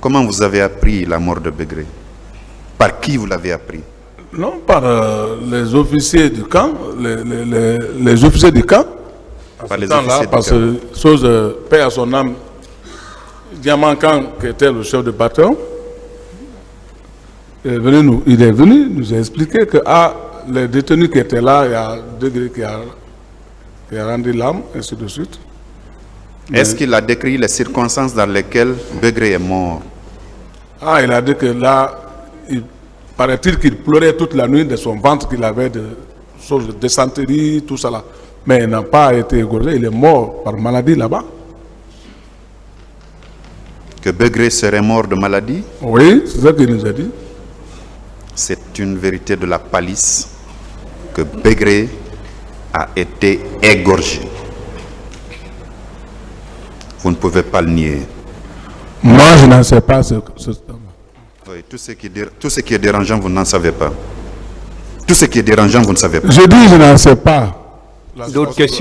Comment vous avez appris la mort de Begré? Par qui vous l'avez appris? Non, par les officiers du camp, les officiers du camp. Par les Là, officiers du parce camp. que, chose, paix à son âme, Diamancan, qui était le chef de bataillon, il est venu nous expliquer que les détenus qui étaient là, il y a Degré qui a rendu l'âme, ainsi de suite. Est-ce qu'il a décrit les circonstances dans lesquelles Begré est mort? Il a dit que là, paraît-il qu'il pleurait toute la nuit de son ventre, qu'il avait de choses de dysenterie, tout ça là. Mais il n'a pas été égorgé, il est mort par maladie là-bas. Que Begré serait mort de maladie? Oui, c'est ça qu'il nous a dit. C'est une vérité de la police que Begré a été égorgé. Vous ne pouvez pas le nier. Moi, je n'en sais pas ce Oui, tout ce qui est dérangeant, vous n'en savez pas. Tout ce qui est dérangeant, vous ne savez pas. Je dis, je n'en sais pas. D'autres questions?